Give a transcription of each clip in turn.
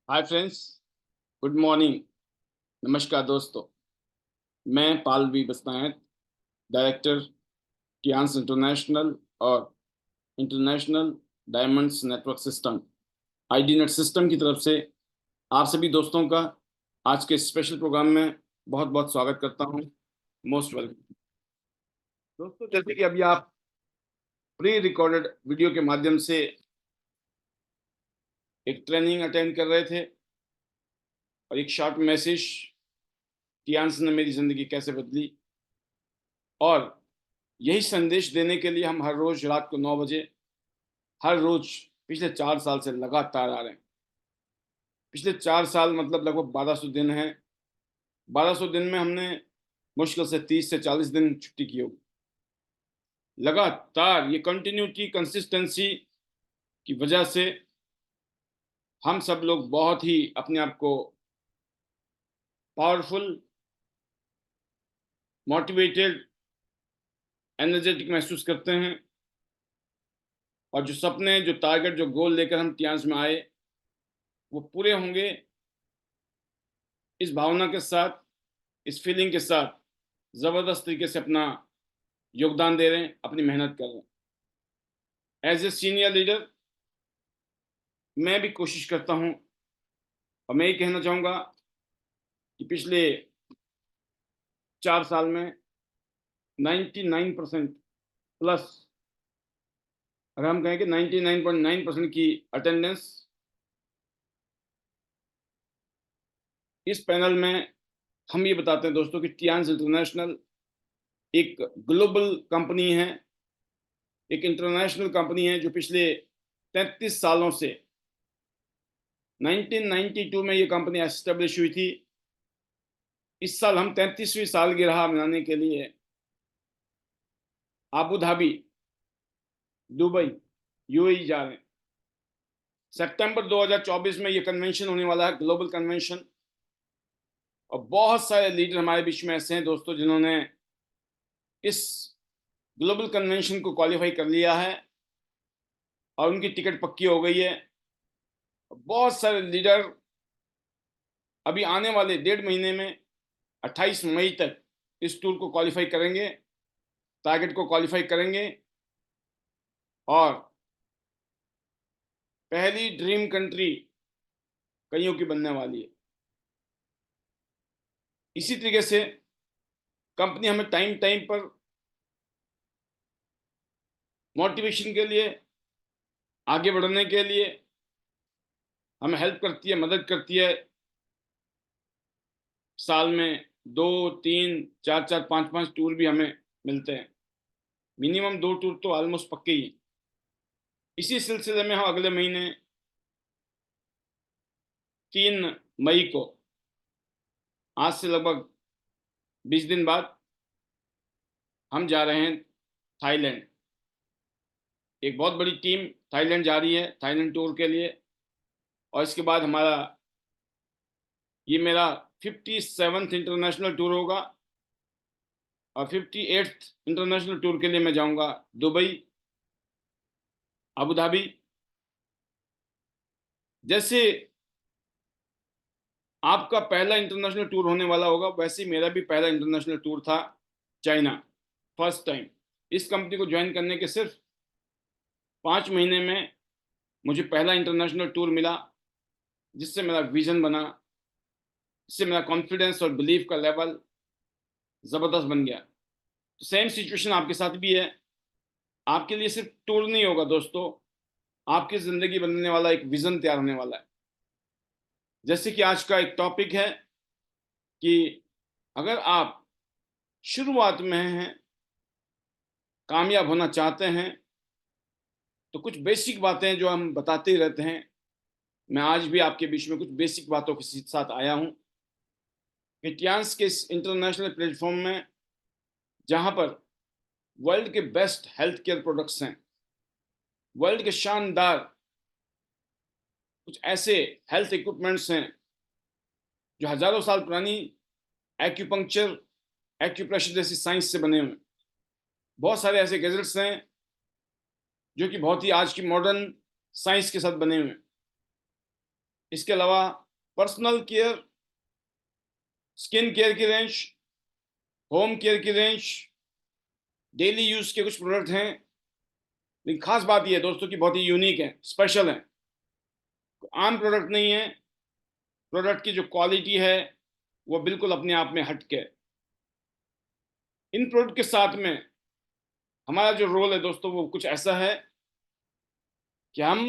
Hi friends, good morning. नमस्कार दोस्तों। मैं पाल बी बस्तायत, डायरेक्टर टियान्स इंटरनेशनल और international diamonds network system ID net system की तरफ से आप सभी दोस्तों का आज के स्पेशल प्रोग्राम में बहुत बहुत स्वागत करता हूं। मोस्ट वेलकम दोस्तों। जैसे कि अभी आप प्री रिकॉर्डेड वीडियो के माध्यम से एक ट्रेनिंग अटेंड कर रहे थे और एक शॉर्ट मैसेज, टियान्स ने मेरी जिंदगी कैसे बदली, और यही संदेश देने के लिए हम हर रोज रात को 9 बजे हर रोज पिछले 4 साल से लगातार आ रहे हैं। पिछले 4 साल मतलब लगभग 1200 दिन है। 1200 दिन में हमने मुश्किल से 30 से 40 दिन छुट्टी की होगी। लगातार ये कंटिन्यूटी, कंसिस्टेंसी की वजह से हम सब लोग बहुत ही अपने आप को पावरफुल, मोटिवेटेड, एनर्जेटिक महसूस करते हैं। और जो सपने, जो टारगेट, जो गोल लेकर हम टियान्स में आए, वो पूरे होंगे। इस भावना के साथ, इस फीलिंग के साथ जबरदस्त तरीके से अपना योगदान दे रहे हैं, अपनी मेहनत कर रहे हैं। एज ए सीनियर लीडर मैं भी कोशिश करता हूं, और मैं ये कहना चाहूंगा कि पिछले 4 साल में 99% प्लस, अगर हम कहें कि 99.9% की अटेंडेंस इस पैनल में हम ये बताते हैं दोस्तों कि टियान्स इंटरनेशनल एक ग्लोबल कंपनी है, एक इंटरनेशनल कंपनी है जो पिछले 33 सालों से 1992 में ये कंपनी एस्टेब्लिश हुई थी। इस साल हम 33वीं सालगिरह मनाने के लिए आबू धाबी, दुबई, यूएई जा रहे हैं। सितंबर 2024 में ये कन्वेंशन होने वाला है, ग्लोबल कन्वेंशन। और बहुत सारे लीडर हमारे बीच में ऐसे हैं दोस्तों जिन्होंने इस ग्लोबल कन्वेंशन को क्वालिफाई कर लिया है और उनकी टिकट पक्की हो गई है। बहुत सारे लीडर अभी आने वाले 1.5 महीने में 28 मई तक इस टूर को क्वालिफाई करेंगे, टारगेट को क्वालिफाई करेंगे, और पहली ड्रीम कंट्री कईयों की बनने वाली है। इसी तरीके से कंपनी हमें टाइम टाइम पर मोटिवेशन के लिए, आगे बढ़ने के लिए हमें हेल्प करती है, मदद करती है। साल में 2, 3, 4, 4, 5, 5 टूर भी हमें मिलते हैं। मिनिमम 2 टूर तो ऑलमोस्ट पक्के ही। इसी सिलसिले में हम अगले महीने 3 मई को, आज से लगभग 20 दिन बाद, हम जा रहे हैं थाईलैंड। एक बहुत बड़ी टीम थाईलैंड जा रही है, थाईलैंड टूर के लिए। और इसके बाद ये मेरा 57th इंटरनेशनल टूर होगा, और 58th इंटरनेशनल टूर के लिए मैं जाऊंगा दुबई, अबू धाबी। जैसे आपका पहला इंटरनेशनल टूर होने वाला होगा, वैसे ही मेरा भी पहला इंटरनेशनल टूर था चाइना, फर्स्ट टाइम। इस कंपनी को ज्वाइन करने के सिर्फ 5 महीने में मुझे पहला इंटरनेशनल टूर मिला, जिससे मेरा विजन बना, जिससे मेरा कॉन्फिडेंस और बिलीफ का लेवल ज़बरदस्त बन गया। तो सेम सिचुएशन आपके साथ भी है। आपके लिए सिर्फ टूर नहीं होगा दोस्तों, आपकी ज़िंदगी बनने वाला एक विज़न तैयार होने वाला है। जैसे कि आज का एक टॉपिक है कि अगर आप शुरुआत में हैं, कामयाब होना चाहते हैं, तो कुछ बेसिक बातें जो हम बताते ही रहते हैं, मैं आज भी आपके बीच में कुछ बेसिक बातों के साथ आया हूं। कि टियान्स के इस इंटरनेशनल प्लेटफॉर्म में, जहां पर वर्ल्ड के बेस्ट हेल्थ केयर प्रोडक्ट्स हैं, वर्ल्ड के शानदार कुछ ऐसे हेल्थ इक्विपमेंट्स हैं जो हजारों साल पुरानी एक्यूपंक्चर, एक्यूप्रेशर जैसी साइंस से बने हुए हैं। बहुत सारे ऐसे गैजेट्स हैं जो कि बहुत ही आज की मॉडर्न साइंस के साथ बने हुए हैं। इसके अलावा पर्सनल केयर, स्किन केयर की रेंज, होम केयर की रेंज, डेली यूज के कुछ प्रोडक्ट हैं। लेकिन खास बात यह है दोस्तों कि बहुत ही यूनिक है, स्पेशल है, आम प्रोडक्ट नहीं है। प्रोडक्ट की जो क्वालिटी है वो बिल्कुल अपने आप में हटके है। इन प्रोडक्ट के साथ में हमारा जो रोल है दोस्तों वो कुछ ऐसा है कि हम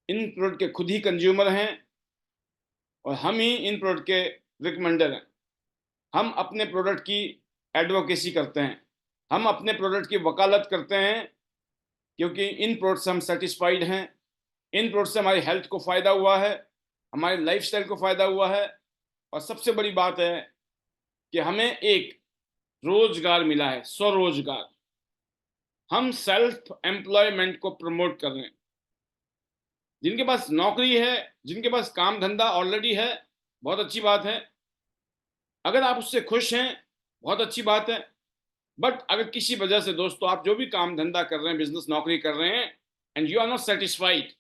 इन प्रोडक्ट के खुद ही कंज्यूमर हैं और हम ही इन प्रोडक्ट के रिकमेंडर हैं। हम अपने प्रोडक्ट की एडवोकेसी करते हैं, हम अपने प्रोडक्ट की वकालत करते हैं, क्योंकि इन प्रोडक्ट से हम सेटिस्फाइड हैं। इन प्रोडक्ट से हमारी हेल्थ को फ़ायदा हुआ है, हमारी लाइफस्टाइल को फ़ायदा हुआ है, और सबसे बड़ी बात है कि हमें एक रोजगार मिला है, स्वरोजगार। हम सेल्फ एम्प्लॉयमेंट को प्रमोट कर रहे हैं। जिनके पास नौकरी है, जिनके पास काम धंधा ऑलरेडी है, बहुत अच्छी बात है। अगर आप उससे खुश हैं, बहुत अच्छी बात है। बट अगर किसी वजह से दोस्तों आप जो भी काम धंधा कर रहे हैं, बिजनेस नौकरी कर रहे हैं, and you are not satisfied,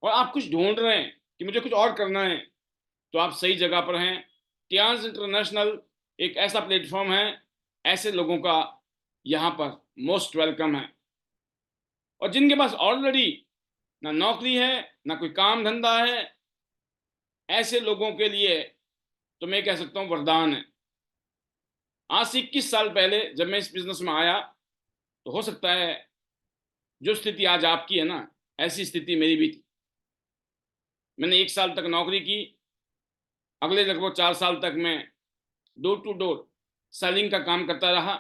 और आप कुछ ढूंढ रहे हैं कि मुझे कुछ और करना है, तो आप सही जगह पर हैं। टियांस इंटरनेशनल एक ऐसा प्लेटफॉर्म है, ऐसे लोगों का यहाँ पर मोस्ट वेलकम है। और जिनके पास ऑलरेडी ना नौकरी है, ना कोई काम धंधा है, ऐसे लोगों के लिए तो मैं कह सकता हूँ वरदान है। आज से 21 साल पहले जब मैं इस बिजनेस में आया, तो हो सकता है जो स्थिति आज आपकी है ना, ऐसी स्थिति मेरी भी थी। मैंने 1 साल तक नौकरी की, अगले लगभग 4 साल तक मैं डोर टू डोर सेलिंग का काम करता रहा।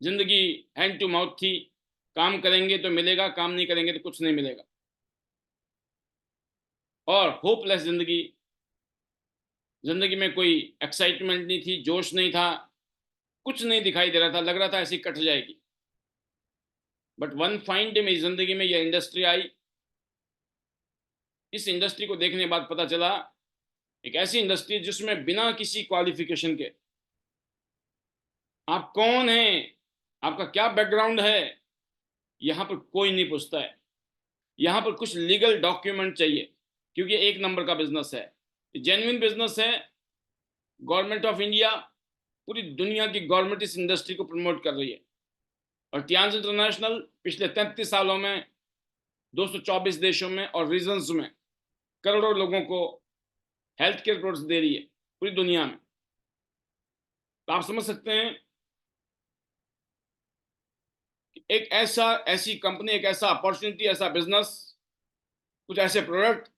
जिंदगी हैंड टू माउथ थी, काम करेंगे तो मिलेगा, काम नहीं करेंगे तो कुछ नहीं मिलेगा। और होपलेस जिंदगी, जिंदगी में कोई एक्साइटमेंट नहीं थी, जोश नहीं था, कुछ नहीं दिखाई दे रहा था, लग रहा था ऐसी कट जाएगी। बट वन फाइन डे मेरी जिंदगी में यह इंडस्ट्री आई। इस इंडस्ट्री को देखने के बाद पता चला, एक ऐसी इंडस्ट्री जिसमें बिना किसी क्वालिफिकेशन के, आप कौन हैं, आपका क्या बैकग्राउंड है, यहां पर कोई नहीं पूछता है। यहां पर कुछ लीगल डॉक्यूमेंट चाहिए, क्योंकि एक नंबर का बिजनेस है, जेन्युइन बिजनेस है। गवर्नमेंट ऑफ इंडिया, पूरी दुनिया की गवर्नमेंट इस इंडस्ट्री को प्रमोट कर रही है। और टियांस इंटरनेशनल पिछले 33 सालों में 224 देशों में और रीजन्स में करोड़ों लोगों को हेल्थ केयर प्रोडक्ट्स दे रही है पूरी दुनिया में। तो आप समझ सकते हैं कि एक ऐसी कंपनी, एक ऐसा अपॉर्चुनिटी, ऐसा बिजनेस, कुछ ऐसे प्रोडक्ट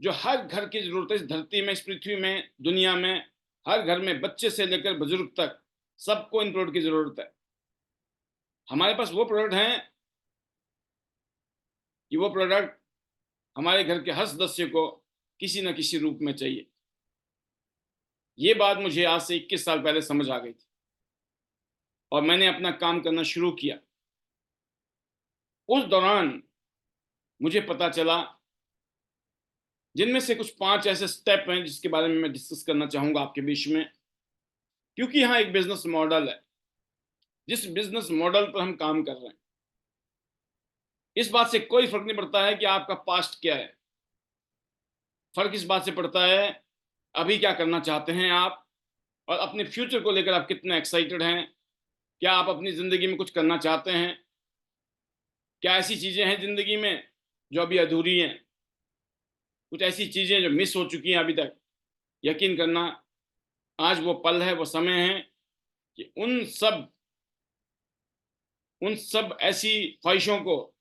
जो हर घर की जरूरत है इस धरती में, इस पृथ्वी में, दुनिया में। हर घर में बच्चे से लेकर बुजुर्ग तक सबको इन प्रोडक्ट की जरूरत है। हमारे पास वो प्रोडक्ट हैं कि वो प्रोडक्ट हमारे घर के हर सदस्य को किसी न किसी रूप में चाहिए। ये बात मुझे आज से 21 साल पहले समझ आ गई थी और मैंने अपना काम करना शुरू किया। उस दौरान मुझे पता चला, जिनमें से कुछ 5 ऐसे स्टेप हैं जिसके बारे में मैं डिस्कस करना चाहूंगा आपके बीच में। क्योंकि यहाँ एक बिजनेस मॉडल है, जिस बिजनेस मॉडल पर हम काम कर रहे हैं, इस बात से कोई फर्क नहीं पड़ता है कि आपका पास्ट क्या है। फर्क इस बात से पड़ता है अभी क्या करना चाहते हैं आप, और अपने फ्यूचर को लेकर आप कितने एक्साइटेड हैं। क्या आप अपनी जिंदगी में कुछ करना चाहते हैं? क्या ऐसी चीजें हैं जिंदगी में जो अभी अधूरी हैं? कुछ ऐसी चीजें जो मिस हो चुकी हैं अभी तक? यकीन करना, आज वो पल है, वो समय है कि उन सब ऐसी ख्वाहिशों को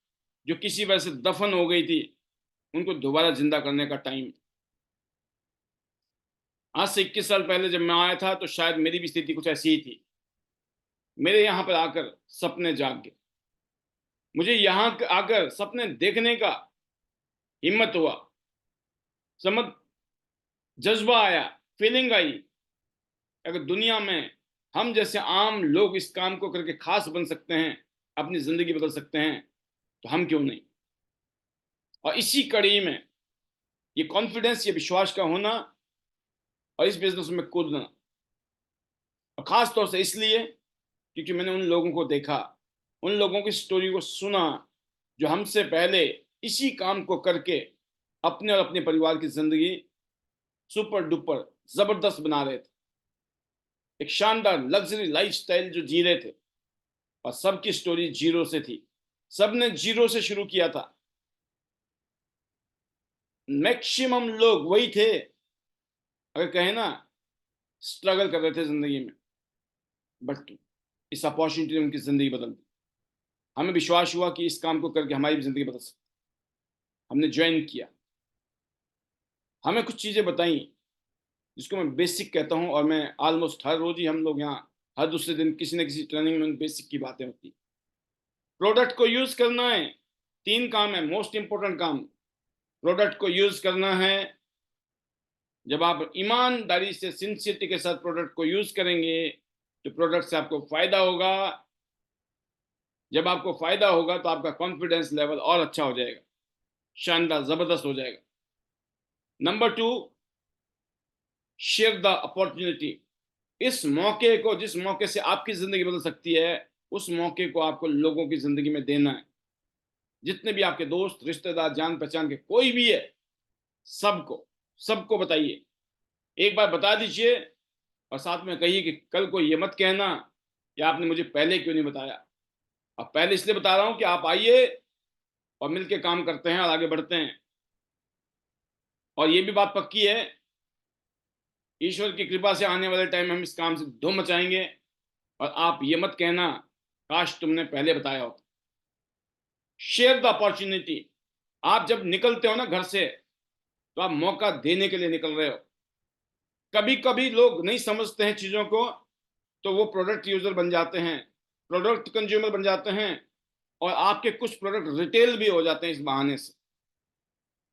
जो किसी वजह से दफन हो गई थी, उनको दोबारा जिंदा करने का टाइम। आज से 21 साल पहले जब मैं आया था तो शायद मेरी भी स्थिति कुछ ऐसी ही थी। मेरे यहाँ पर आकर सपने जाग गए, मुझे यहाँ आकर सपने देखने का हिम्मत हुआ, समझ, जज्बा आया, फीलिंग आई। अगर दुनिया में हम जैसे आम लोग इस काम को करके खास बन सकते हैं, अपनी जिंदगी बदल सकते हैं, तो हम क्यों नहीं। और इसी कड़ी में ये कॉन्फिडेंस, ये विश्वास का होना और इस बिजनेस में कूदना, और खास तौर से इसलिए क्योंकि मैंने उन लोगों को देखा, उन लोगों की स्टोरी को सुना जो हमसे पहले इसी काम को करके अपने और अपने परिवार की जिंदगी सुपर डुपर जबरदस्त बना रहे थे, एक शानदार लग्जरी लाइफस्टाइल जो जी रहे थे, और सबकी स्टोरी जीरो से थी, सबने जीरो से शुरू किया था। मैक्सिमम लोग वही थे, अगर कहें ना, स्ट्रगल कर रहे थे जिंदगी में, बट इस अपॉर्चुनिटी ने उनकी जिंदगी बदल दी। हमें विश्वास हुआ कि इस काम को करके हमारी भी जिंदगी बदल सकती। हमने ज्वाइन किया, हमें कुछ चीजें बताई जिसको मैं बेसिक कहता हूं, और मैं ऑलमोस्ट हर रोज ही, हम लोग यहाँ हर दूसरे दिन किसी न किसी ट्रेनिंग में बेसिक की बातें होती। प्रोडक्ट को यूज करना है, 3 काम है, मोस्ट इंपोर्टेंट काम। प्रोडक्ट को यूज करना है, जब आप ईमानदारी से सिंसियरिटी के साथ प्रोडक्ट को यूज करेंगे तो प्रोडक्ट से आपको फायदा होगा। जब आपको फायदा होगा तो आपका कॉन्फिडेंस लेवल और अच्छा हो जाएगा, शानदार जबरदस्त हो जाएगा। Number 2, share the opportunity. इस मौके को, जिस मौके से आपकी जिंदगी बदल सकती है, उस मौके को आपको लोगों की जिंदगी में देना है। जितने भी आपके दोस्त, रिश्तेदार, जान पहचान के कोई भी है, सबको सबको बताइए, एक बार बता दीजिए, और साथ में कहिए कि कल को ये मत कहना कि आपने मुझे पहले क्यों नहीं बताया। अब पहले इसलिए बता रहा हूं कि आप आइए और मिलके काम करते हैं और आगे बढ़ते हैं। और ये भी बात पक्की है, ईश्वर की कृपा से आने वाले टाइम में हम इस काम से धूम मचाएंगे, और आप ये मत कहना काश तुमने पहले बताया होता। Share the opportunity. आप जब निकलते हो ना घर से, तो आप मौका देने के लिए निकल रहे हो। कभी कभी लोग नहीं समझते हैं चीजों को, तो वो प्रोडक्ट यूजर बन जाते हैं, प्रोडक्ट कंज्यूमर बन जाते हैं, और आपके कुछ प्रोडक्ट रिटेल भी हो जाते हैं इस बहाने से।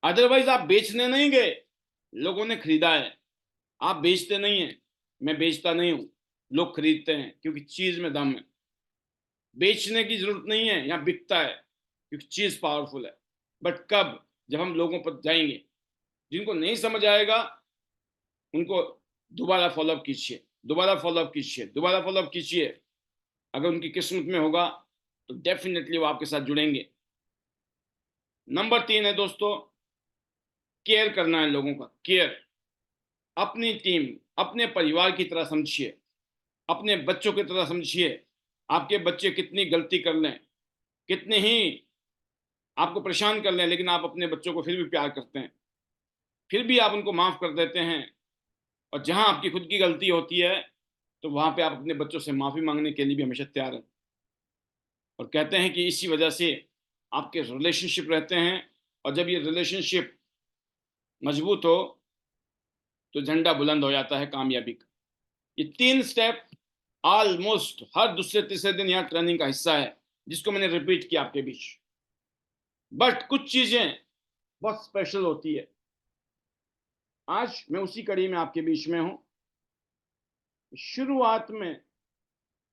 अदरवाइज आप बेचने नहीं गए, लोगों ने खरीदा है। आप बेचते नहीं है, मैं बेचता नहीं हूं, लोग खरीदते हैं क्योंकि चीज में दम है। बेचने की जरूरत नहीं है, यहाँ बिकता है क्योंकि चीज पावरफुल है। बट कब? जब हम लोगों पर जाएंगे। जिनको नहीं समझ आएगा उनको दोबारा फॉलोअप कीजिए, दोबारा फॉलोअप कीजिए, दोबारा फॉलोअप कीजिए। अगर उनकी किस्मत में होगा तो डेफिनेटली वो आपके साथ जुड़ेंगे। नंबर 3 है दोस्तों, केयर करना है लोगों का, केयर। अपनी टीम, अपने परिवार की तरह समझिए, अपने बच्चों की तरह समझिए। आपके बच्चे कितनी गलती कर लें, कितने ही आपको परेशान कर लें, लेकिन आप अपने बच्चों को फिर भी प्यार करते हैं, फिर भी आप उनको माफ कर देते हैं। और जहां आपकी खुद की गलती होती है, तो वहां पे आप अपने बच्चों से माफी मांगने के लिए भी हमेशा तैयार हैं। और कहते हैं कि इसी वजह से आपके रिलेशनशिप रहते हैं, और जब ये रिलेशनशिप मजबूत हो तो झंडा बुलंद हो जाता है कामयाबी का। ये 3 स्टेप ऑलमोस्ट हर दूसरे तीसरे दिन यहाँ ट्रेनिंग का हिस्सा है, जिसको मैंने रिपीट किया आपके बीच। बट कुछ चीजें बहुत स्पेशल होती है। आज मैं उसी कड़ी में आपके बीच में हूं। शुरुआत में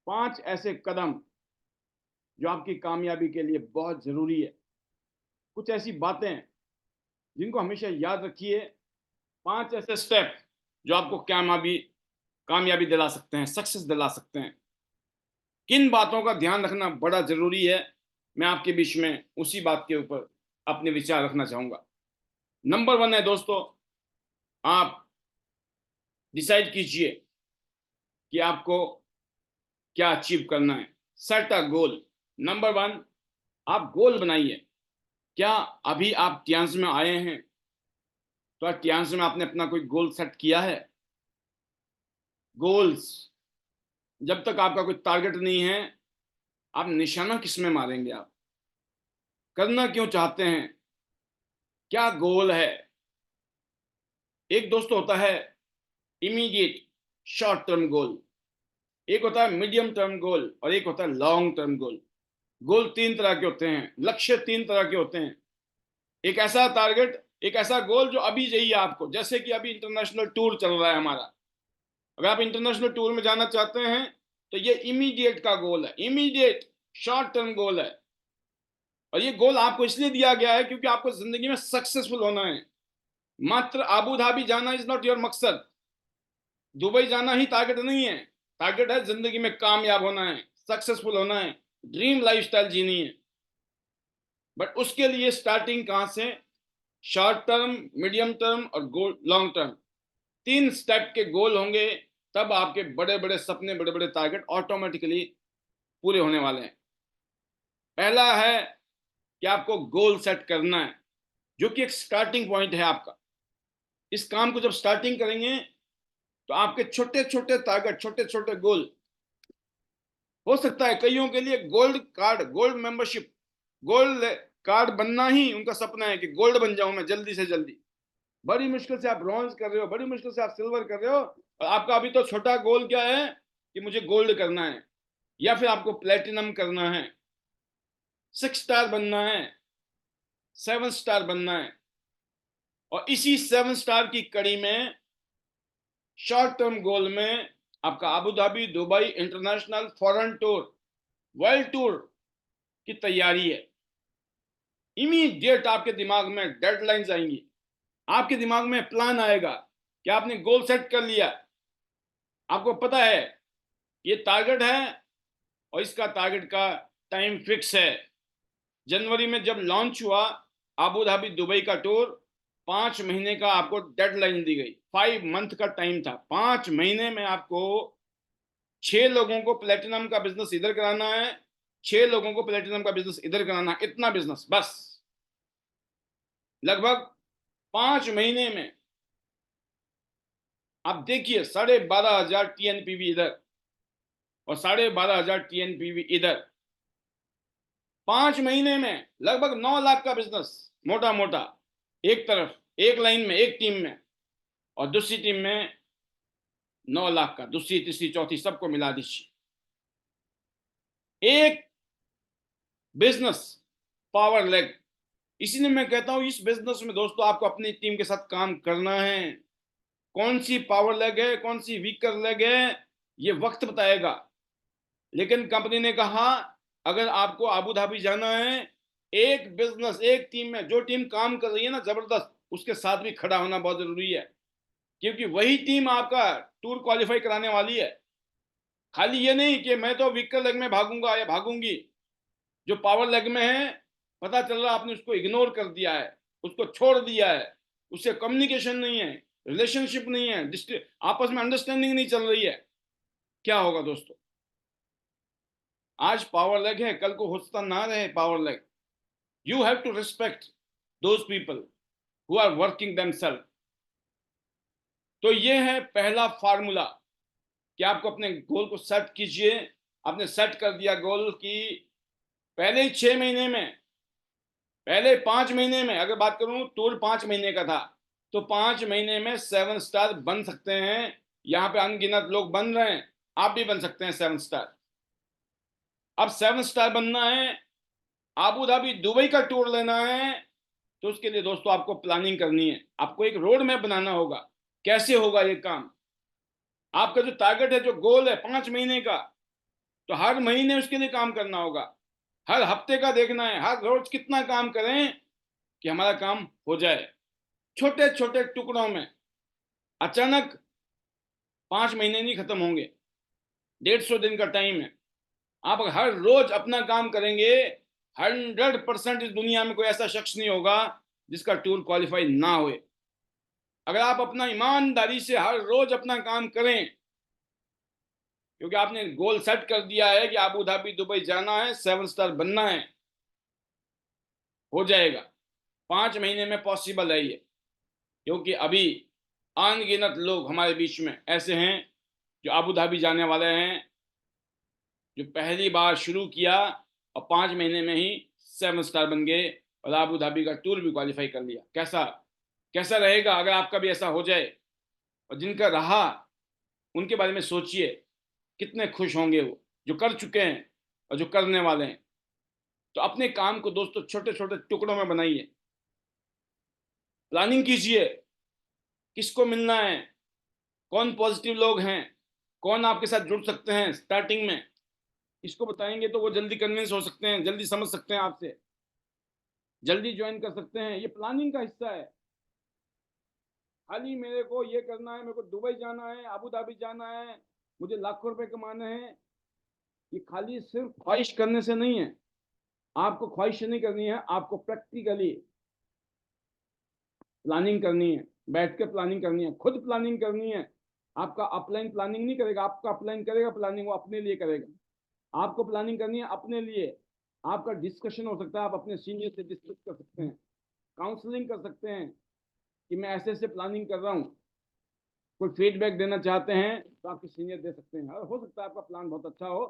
5 ऐसे कदम जो आपकी कामयाबी के लिए बहुत जरूरी है, कुछ ऐसी बातें जिनको हमेशा याद रखिए। 5 ऐसे स्टेप जो आपको कामयाबी कामयाबी दिला सकते हैं, सक्सेस दिला सकते हैं। किन बातों का ध्यान रखना बड़ा जरूरी है, मैं आपके बीच में उसी बात के ऊपर अपने विचार रखना चाहूंगा। नंबर 1 है दोस्तों, आप डिसाइड कीजिए कि आपको क्या अचीव करना है। सेट अ गोल। नंबर 1, आप गोल बनाइए। क्या अभी आप टियांस में आए हैं, तो टियांस में आपने अपना कोई गोल सेट किया है? गोल्स, जब तक आपका कोई टारगेट नहीं है, आप निशाना किस में मारेंगे? आप करना क्यों चाहते हैं? क्या गोल है? एक दोस्त होता है इमीडिएट शॉर्ट टर्म गोल, एक होता है मीडियम टर्म गोल, और एक होता है लॉन्ग टर्म गोल। गोल 3 तरह के होते हैं, लक्ष्य 3 तरह के होते हैं। एक ऐसा टारगेट, एक ऐसा गोल जो अभी चाहिए आपको, जैसे कि अभी इंटरनेशनल टूर चल रहा है हमारा। अगर आप इंटरनेशनल टूर में जाना चाहते हैं तो ये इमीडिएट का गोल है, इमीडिएट शॉर्ट टर्म गोल है। और ये गोल आपको इसलिए दिया गया है क्योंकि आपको जिंदगी में सक्सेसफुल होना है। मात्र आबू धाबी जाना इज नॉट योर मकसद, दुबई जाना ही टारगेट नहीं है। टारगेट है जिंदगी में कामयाब होना है, सक्सेसफुल होना है, ड्रीम लाइफस्टाइल जीनी है। बट उसके लिए स्टार्टिंग कहां से? शॉर्ट टर्म, मीडियम टर्म और गोल लॉन्ग टर्म, 3 स्टेप के गोल होंगे, तब आपके बड़े बड़े सपने, बड़े बड़े टारगेट ऑटोमेटिकली पूरे होने वाले हैं। पहला है कि आपको गोल सेट करना है, जो कि एक स्टार्टिंग पॉइंट है आपका। इस काम को जब स्टार्टिंग करेंगे तो आपके छोटे छोटे टारगेट, छोटे छोटे गोल, हो सकता है कईयों के लिए gold card, gold membership, gold card बनना ही उनका सपना है कि गोल्ड बन जाऊं मैं जल्दी से जल्दी। बड़ी मुश्किल से आप ब्रॉन्ज कर रहे हो, बड़ी मुश्किल से आप सिल्वर कर रहे हो, और आपका अभी तो छोटा गोल क्या है कि मुझे गोल्ड करना है, या फिर आपको प्लेटिनम करना है, 6 स्टार बनना है, 7 स्टार बनना है। और इसी 7 स्टार की कड़ी में, शॉर्ट टर्म गोल में, आपका Abu Dhabi, Dubai international foreign tour, world tour की तैयारी है। इमीडिएट आपके दिमाग में डेडलाइंस आएंगी, आपके दिमाग में प्लान आएगा कि आपने गोल सेट कर लिया, आपको पता है ये टारगेट है और इसका टारगेट का टाइम फिक्स है। जनवरी में जब लॉन्च हुआ अबू धाबी दुबई का टूर, 5 महीने का आपको डेडलाइन दी गई, 5 मंथ का टाइम था। 5 महीने में आपको 6 लोगों को प्लेटिनम का बिजनेस इधर कराना है, 6 लोगों को प्लेटिनम का बिजनेस इधर कराना है, इतना बिजनेस बस लगभग 5 महीने में। आप देखिए 12,500 TNPV इधर और 12,500 TNPV इधर, 5 महीने में लगभग 9 लाख का बिजनेस, मोटा मोटा, एक तरफ, एक लाइन में, एक टीम में, और दूसरी टीम में 9 लाख का, दूसरी तीसरी चौथी सबको मिला दीजिए। एक बिजनेस पावर लेग। इसीलिए मैं कहता हूं इस बिजनेस में दोस्तों आपको अपनी टीम के साथ काम करना है। कौन सी पावर लेग है, कौन सी वीकर लेग है, ये वक्त बताएगा। लेकिन कंपनी ने कहा अगर आपको अबू धाबी जाना है, एक बिजनेस, एक टीम में जो टीम काम कर रही है ना जबरदस्त, उसके साथ भी खड़ा होना बहुत जरूरी है, क्योंकि वही टीम आपका टूर क्वालिफाई कराने वाली है। खाली ये नहीं कि मैं तो वीकर लेग में भागूंगा या भागूंगी, जो पावर लेग में है पता चल रहा आपने उसको इग्नोर कर दिया है, उसको छोड़ दिया है, उससे कम्युनिकेशन नहीं है, रिलेशनशिप नहीं है, आपस में अंडरस्टैंडिंग नहीं चल रही है, क्या होगा दोस्तों? आज पावर लेग है, कल को होता ना रहे power leg. You have to respect those people who are working themselves. तो ये है पहला फार्मूला कि आपको अपने गोल को सेट कीजिए। आपने सेट कर दिया गोल की पहले ही 6 महीने में, पहले 5 महीने में, अगर बात करूं टूर 5 महीने का था, तो 5 महीने में 7 स्टार बन सकते हैं। यहां पे अनगिनत लोग बन रहे हैं, आप भी बन सकते हैं 7 स्टार। अब 7 स्टार बनना है, अबू धाबी दुबई का टूर लेना है, तो उसके लिए दोस्तों आपको प्लानिंग करनी है, आपको एक रोड मैप बनाना होगा। कैसे होगा ये काम? आपका जो टारगेट है, जो गोल है 5 महीने का, तो हर महीने उसके लिए काम करना होगा, हर हफ्ते का देखना है, हर रोज कितना काम करें कि हमारा काम हो जाए, छोटे छोटे टुकड़ों में। अचानक 5 महीने नहीं खत्म होंगे, 150 दिन का टाइम है। आप हर रोज अपना काम करेंगे, 100% इस दुनिया में कोई ऐसा शख्स नहीं होगा जिसका टूर क्वालिफाई ना हो। अगर आप अपना ईमानदारी से हर रोज अपना काम करें, क्योंकि आपने गोल सेट कर दिया है कि अबू धाबी दुबई जाना है, 7 स्टार बनना है, हो जाएगा। 5 महीने में पॉसिबल है ये, क्योंकि अभी अनगिनत लोग हमारे बीच में ऐसे हैं जो अबू धाबी जाने वाले हैं, जो पहली बार शुरू किया और 5 महीने में ही 7 स्टार बन गए और अबू धाबी का टूर भी क्वालिफाई कर लिया। कैसा कैसा रहेगा अगर आपका भी ऐसा हो जाए? और जिनका रहा उनके बारे में सोचिए, कितने खुश होंगे वो जो कर चुके हैं और जो करने वाले हैं। तो अपने काम को दोस्तों छोटे छोटे टुकड़ों में बनाइए, प्लानिंग कीजिए, किसको मिलना है, कौन पॉजिटिव लोग हैं, कौन आपके साथ जुड़ सकते हैं स्टार्टिंग में, इसको बताएंगे तो वो जल्दी कन्विंस हो सकते हैं, जल्दी समझ सकते हैं आपसे, जल्दी ज्वाइन कर सकते हैं। ये प्लानिंग का हिस्सा है। खाली मेरे को ये करना है, मेरे को दुबई जाना है, अबू धाबी जाना है, मुझे लाखों रुपए कमाने हैं, ये खाली सिर्फ ख्वाहिश करने से नहीं है। आपको ख्वाहिश नहीं करनी है, आपको प्रैक्टिकली प्लानिंग करनी है, बैठ के प्लानिंग करनी है, खुद प्लानिंग करनी है। आपका अपलाइन प्लानिंग नहीं करेगा, आपका अपलाइन करेगा प्लानिंग, वो अपने लिए करेगा। आपको प्लानिंग करनी है अपने लिए। आपका डिस्कशन हो सकता है, आप अपने सीनियर से डिस्कस कर सकते हैं, काउंसलिंग कर सकते हैं कि मैं ऐसे ऐसे प्लानिंग कर रहा हूँ, कोई फीडबैक देना चाहते हैं तो आपके सीनियर दे सकते हैं। और हो सकता है आपका प्लान बहुत अच्छा हो,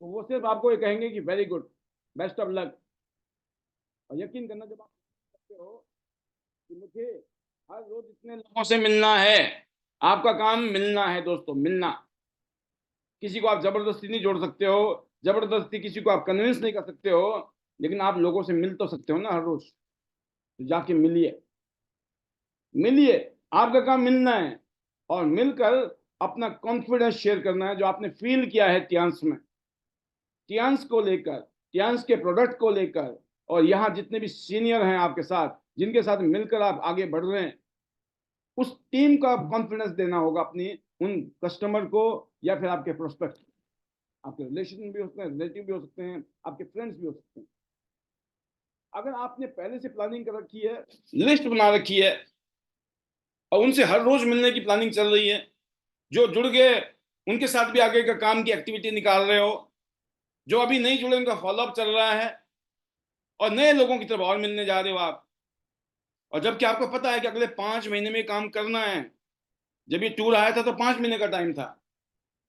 तो वो सिर्फ आपको ये कहेंगे कि very good, best of luck. और यकीन करना, जब आप करते हो कि मुझे हर रोज इतने लोगों से मिलना है, आपका काम मिलना है दोस्तों, मिलना। किसी को आप जबरदस्ती नहीं जोड़ सकते हो, जबरदस्ती किसी को आप कन्विंस नहीं कर सकते हो, लेकिन आप लोगों से मिल तो सकते हो ना हर रोज। तो जाके मिलिए, मिलिए, आपका काम मिलना है। और मिलकर अपना कॉन्फिडेंस शेयर करना है, जो आपने फील किया है टियांस में, टियांस को लेकर, टियांस के प्रोडक्ट को लेकर। और यहाँ जितने भी सीनियर हैं आपके साथ, जिनके साथ मिलकर आप आगे बढ़ रहे हैं, उस टीम का कॉन्फिडेंस देना होगा अपनी उन कस्टमर को, या फिर आपके प्रोस्पेक्ट। आपके रिलेशन भी हो सकते हैं, रिलेटिव भी हो सकते हैं, आपके फ्रेंड्स भी हो सकते हैं। अगर आपने पहले से प्लानिंग कर रखी है, लिस्ट बना रखी है, और उनसे हर रोज मिलने की प्लानिंग चल रही है, जो जुड़ गए उनके साथ भी आगे का काम की एक्टिविटी निकाल रहे हो, जो अभी नहीं जुड़े उनका फॉलोअप चल रहा है, और नए लोगों की तरफ और मिलने जा रहे हो आप। और जबकि आपको पता है कि अगले 5 महीने में काम करना है। जब ये टूर आया था तो 5 महीने का टाइम था।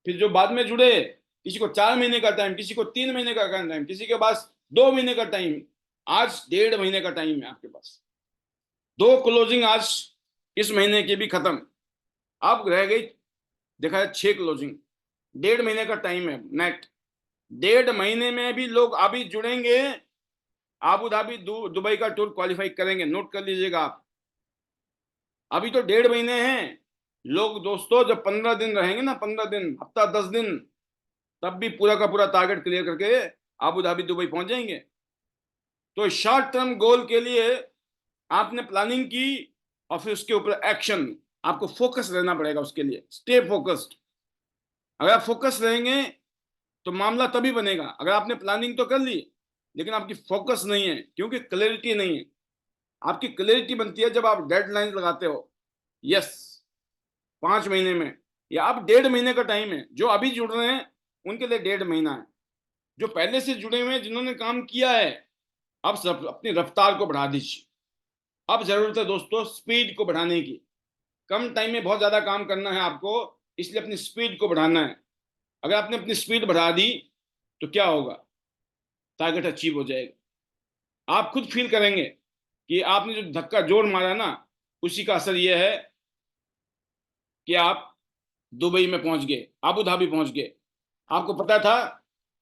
फिर जो बाद में जुड़े, किसी को 4 महीने का टाइम, किसी को 3 महीने का टाइम, किसी के पास 2 महीने का टाइम। आज 1.5 महीने का टाइम है आपके पास। 2 क्लोजिंग आज इस महीने की भी खत्म। अब रह गई, देखा है, 6 क्लोजिंग। 1.5 महीने का टाइम है नेट। 1.5 महीने में भी लोग अभी जुड़ेंगे, आबू धाबी दुबई का टूर क्वालिफाई करेंगे। नोट कर लीजिएगा आप, अभी तो 1.5 महीने हैं। लोग दोस्तों जब 15 दिन रहेंगे ना, 15 दिन, हफ्ता, 10 दिन, तब भी पूरा का पूरा टारगेट क्लियर करके आबू धाबी दुबई पहुंच जाएंगे। तो शॉर्ट टर्म गोल के लिए आपने प्लानिंग की, और फिर उसके ऊपर एक्शन। आपको फोकस रहना पड़ेगा उसके लिए, स्टे फोकस्ड। अगर आप फोकस रहेंगे तो मामला तभी बनेगा। अगर आपने प्लानिंग तो कर ली, लेकिन आपकी फोकस नहीं है, क्योंकि क्लैरिटी नहीं है। आपकी क्लैरिटी बनती है जब आप डेडलाइन लगाते हो। यस, 5 महीने में, या अब 1.5 महीने का टाइम है। जो अभी जुड़ रहे हैं उनके लिए 1.5 महीना है। जो पहले से जुड़े हुए हैं, जिन्होंने काम किया है, अब सब अपनी रफ्तार को बढ़ा दीजिए। अब जरूरत है दोस्तों स्पीड को बढ़ाने की। कम टाइम में बहुत ज्यादा काम करना है आपको, इसलिए अपनी स्पीड को बढ़ाना है। अगर आपने अपनी स्पीड बढ़ा दी तो क्या होगा, टारगेट अचीव हो जाएगा। आप खुद फील करेंगे कि आपने जो धक्का जोर मारा ना, उसी का असर यह है कि आप दुबई में पहुंच गए, आबू धाबी पहुंच गए। आपको पता था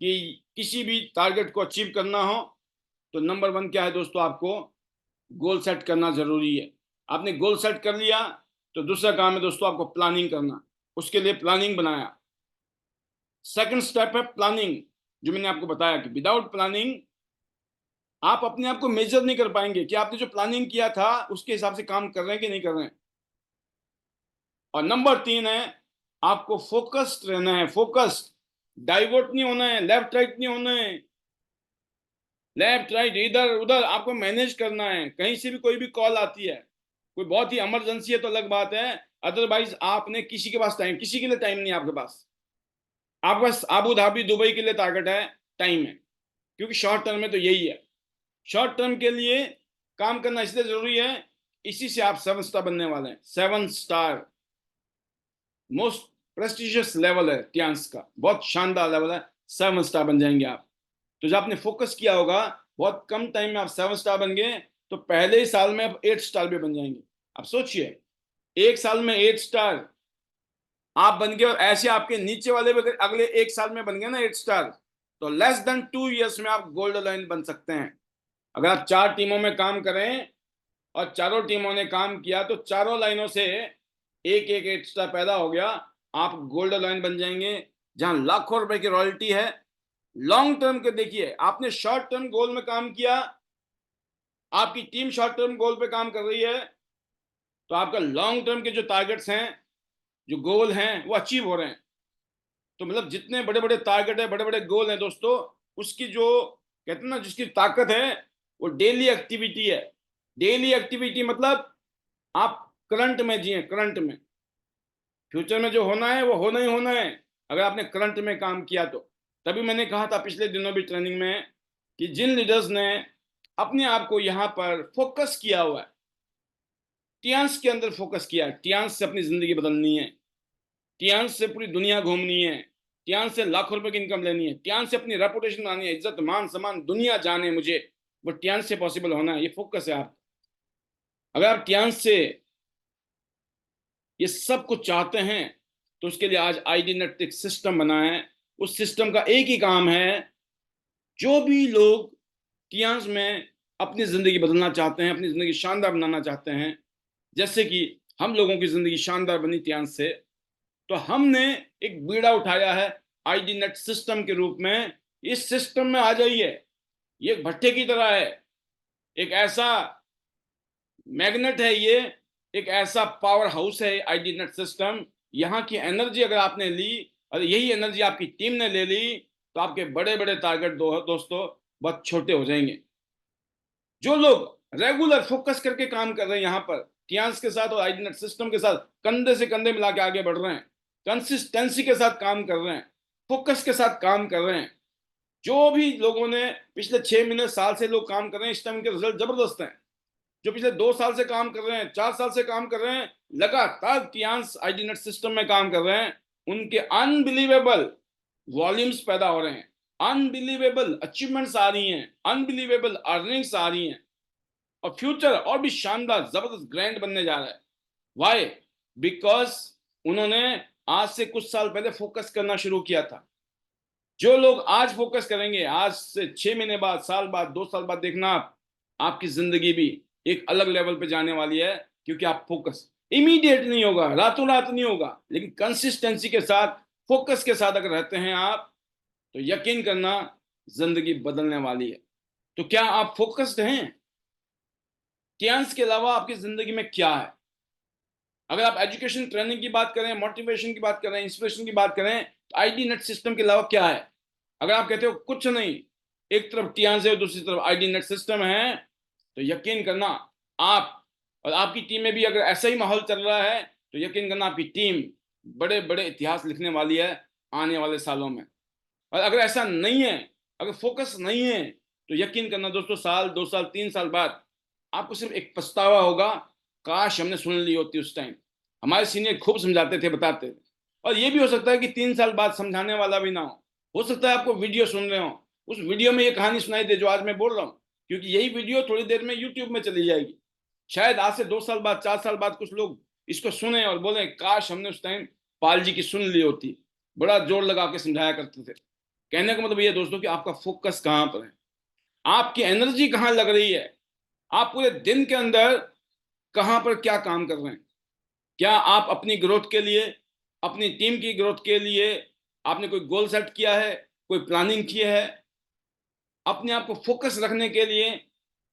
कि किसी भी टारगेट को अचीव करना हो तो नंबर 1 क्या है दोस्तों, आपको गोल सेट करना जरूरी है। आपने गोल सेट कर लिया तो दूसरा काम है दोस्तों आपको प्लानिंग करना। उसके लिए प्लानिंग बनाया। सेकंड स्टेप है प्लानिंग, जो मैंने आपको बताया कि विदाउट प्लानिंग आप अपने आप को मेजर नहीं कर पाएंगे कि आपने जो प्लानिंग किया था उसके हिसाब से काम कर रहे हैं कि नहीं कर रहे हैं। और नंबर 3 है, आपको फोकस्ड रहना है। फोकस्ड, डाइवर्ट नहीं होना है, लेफ्ट राइट नहीं होना है। लेफ्ट राइट इधर उधर आपको मैनेज करना है। कहीं से भी कोई भी कॉल आती है, कोई बहुत ही इमरजेंसी है तो अलग बात है, अदरवाइज आपने किसी के पास टाइम, किसी के लिए टाइम नहीं है आपके पास। आपके पास आबू धाबी दुबई के लिए टारगेट है, टाइम है, क्योंकि शॉर्ट टर्म में तो यही है। शॉर्ट टर्म के लिए काम करना इसलिए जरूरी है, इसी से आप 7 स्टार बनने वाले हैं। 7 स्टार मोस्ट प्रेस्टिजियस लेवल है टियांस का, बहुत शानदार लेवल है। 7 स्टार बन जाएंगे आप। तो जब आपने फोकस किया होगा, बहुत कम टाइम में आप 7 स्टार बन गए, तो पहले ही साल में आप 8 स्टार भी बन जाएंगे। अब सोचिए, एक साल में 8 स्टार आप बन गए, और ऐसे आपके नीचे वाले भी अगर अगले एक साल में बन गए ना 8 स्टार, तो लेस देन 2 इयर्स में आप गोल्ड लाइन बन सकते हैं। अगर आप 4 टीमों में काम करें और चारों टीमों ने काम किया, तो चारों लाइनों से एक एक 8 स्टार पैदा हो गया, आप गोल्ड लाइन बन जाएंगे, जहां लाखों रुपए की रॉयल्टी है। लॉन्ग टर्म के देखिए, आपने शॉर्ट टर्म गोल में काम किया, आपकी टीम शॉर्ट टर्म गोल पे काम कर रही है, तो आपका लॉन्ग टर्म के जो टारगेट्स हैं, जो गोल हैं, वो अचीव हो रहे हैं। तो मतलब जितने बड़े बड़े टारगेट है, बड़े बड़े गोल हैं दोस्तों, उसकी जो कहते हैं ना, जिसकी ताकत है, वो डेली एक्टिविटी है। डेली एक्टिविटी मतलब आप करंट में जिए, करंट में। फ्यूचर में जो होना है वो होना ही होना है, अगर आपने करंट में काम किया तो। तभी मैंने कहा था पिछले दिनों भी ट्रेनिंग में कि जिन लीडर्स ने अपने आप को यहाँ पर फोकस किया हुआ है, टियांस के अंदर फोकस किया है, टियांस से अपनी जिंदगी बदलनी है, टियांस से पूरी दुनिया घूमनी है, टियांस से लाखों रुपए की इनकम लेनी है, टियांस से अपनी रेपुटेशन बनानी है, इज्जत मान सम्मान दुनिया जाने मुझे, वो टियांस से पॉसिबल होना है। ये फोकस है आप। अगर आप टियांस से ये सब कुछ चाहते हैं तो उसके लिए आज आईडी नेट एक सिस्टम बना है। उस सिस्टम का एक ही काम है, जो भी लोग टियांस में अपनी जिंदगी बदलना चाहते हैं, अपनी जिंदगी शानदार बनाना चाहते हैं, जैसे कि हम लोगों की जिंदगी शानदार बनी टियांस से, तो हमने एक बीड़ा उठाया है आईडी नेट सिस्टम के रूप में। इस सिस्टम में आ जाइए। ये एक भट्टे की तरह है, एक ऐसा मैग्नेट है ये, एक ऐसा पावर हाउस है आईडी नेट सिस्टम। यहाँ की एनर्जी अगर आपने ली और यही एनर्जी आपकी टीम ने ले ली तो आपके बड़े बड़े टारगेट दोस्तों बहुत छोटे हो जाएंगे। जो लोग रेगुलर फोकस करके काम कर रहे हैं यहाँ पर टियांस के साथ और आईडी नेट सिस्टम के साथ कंधे से कंधे मिला के आगे बढ़ रहे हैं, कंसिस्टेंसी के साथ काम कर रहे हैं, फोकस के साथ काम कर रहे हैं, जो भी लोगों ने पिछले 6 महीने साल से लोग काम कर रहे हैं, इस टाइम के रिजल्ट जबरदस्त हैं। जो पिछले 2 साल से काम कर रहे हैं, 4 साल से काम कर रहे हैं, लगातार टियांस आईडी नेट सिस्टम में काम कर रहे हैं, उनके अनबिलीवेबल वॉल्यूम्स पैदा हो रहे हैं, अनबिलीवेबल अचीवमेंट्स आ रही हैं, अनबिलीवेबल अर्निंग्स आ रही हैं, और फ्यूचर और भी शानदार जबरदस्त ग्रैंड बनने जा रहा है। वाई? बिकॉज उन्होंने आज से कुछ साल पहले फोकस करना शुरू किया था। जो लोग आज फोकस करेंगे, आज से 6 महीने बाद, साल बाद, 2 साल बाद देखना आप, आपकी जिंदगी भी एक अलग लेवल पे जाने वाली है, क्योंकि आप फोकस इमीडिएट नहीं होगा, रातों रात नहीं होगा, लेकिन कंसिस्टेंसी के साथ, फोकस के साथ अगर रहते हैं आप, तो यकीन करना जिंदगी बदलने वाली है। तो क्या आप फोकस्ड हैं? टियांस के अलावा आपकी जिंदगी में क्या है? अगर आप एजुकेशन ट्रेनिंग की बात करें, मोटिवेशन की बात करें, इंस्पिरेशन की बात करें, तो आईडी नेट सिस्टम के अलावा क्या है? अगर आप कहते हो कुछ नहीं, एक तरफ टियांस है और दूसरी तरफ आईडी नेट सिस्टम है, तो यकीन करना आप और आपकी टीम में भी अगर ऐसा ही माहौल चल रहा है, तो यकीन करना आपकी टीम बड़े बड़े इतिहास लिखने वाली है आने वाले सालों में। और अगर ऐसा नहीं है, अगर फोकस नहीं है, तो यकीन करना दोस्तों, साल, 2 साल, 3 साल बाद आपको सिर्फ एक पछतावा होगा, काश हमने सुन ली होती उस टाइम। हमारे सीनियर खूब समझाते थे, बताते थे। और ये भी हो सकता है कि 3 साल बाद समझाने वाला भी ना हो सकता है आपको वीडियो सुन रहे हो, उस वीडियो में ये कहानी सुनाई दे जो आज मैं बोल रहा हूँ, क्योंकि यही वीडियो थोड़ी देर में यूट्यूब में चली जाएगी। शायद आज से 2 साल बाद, 4 साल बाद कुछ लोग इसको सुने और बोले काश हमने उस टाइम पाल जी की सुन ली होती, बड़ा जोर लगा के समझाया करते थे। कहने का मतलब ये दोस्तों कि आपका फोकस कहाँ पर है, आपकी एनर्जी कहाँ लग रही है, आप पूरे दिन के अंदर कहां पर क्या काम कर रहे हैं। क्या आप अपनी ग्रोथ के लिए, अपनी टीम की ग्रोथ के लिए आपने कोई गोल सेट किया है, कोई प्लानिंग की है? अपने आप को फोकस रखने के लिए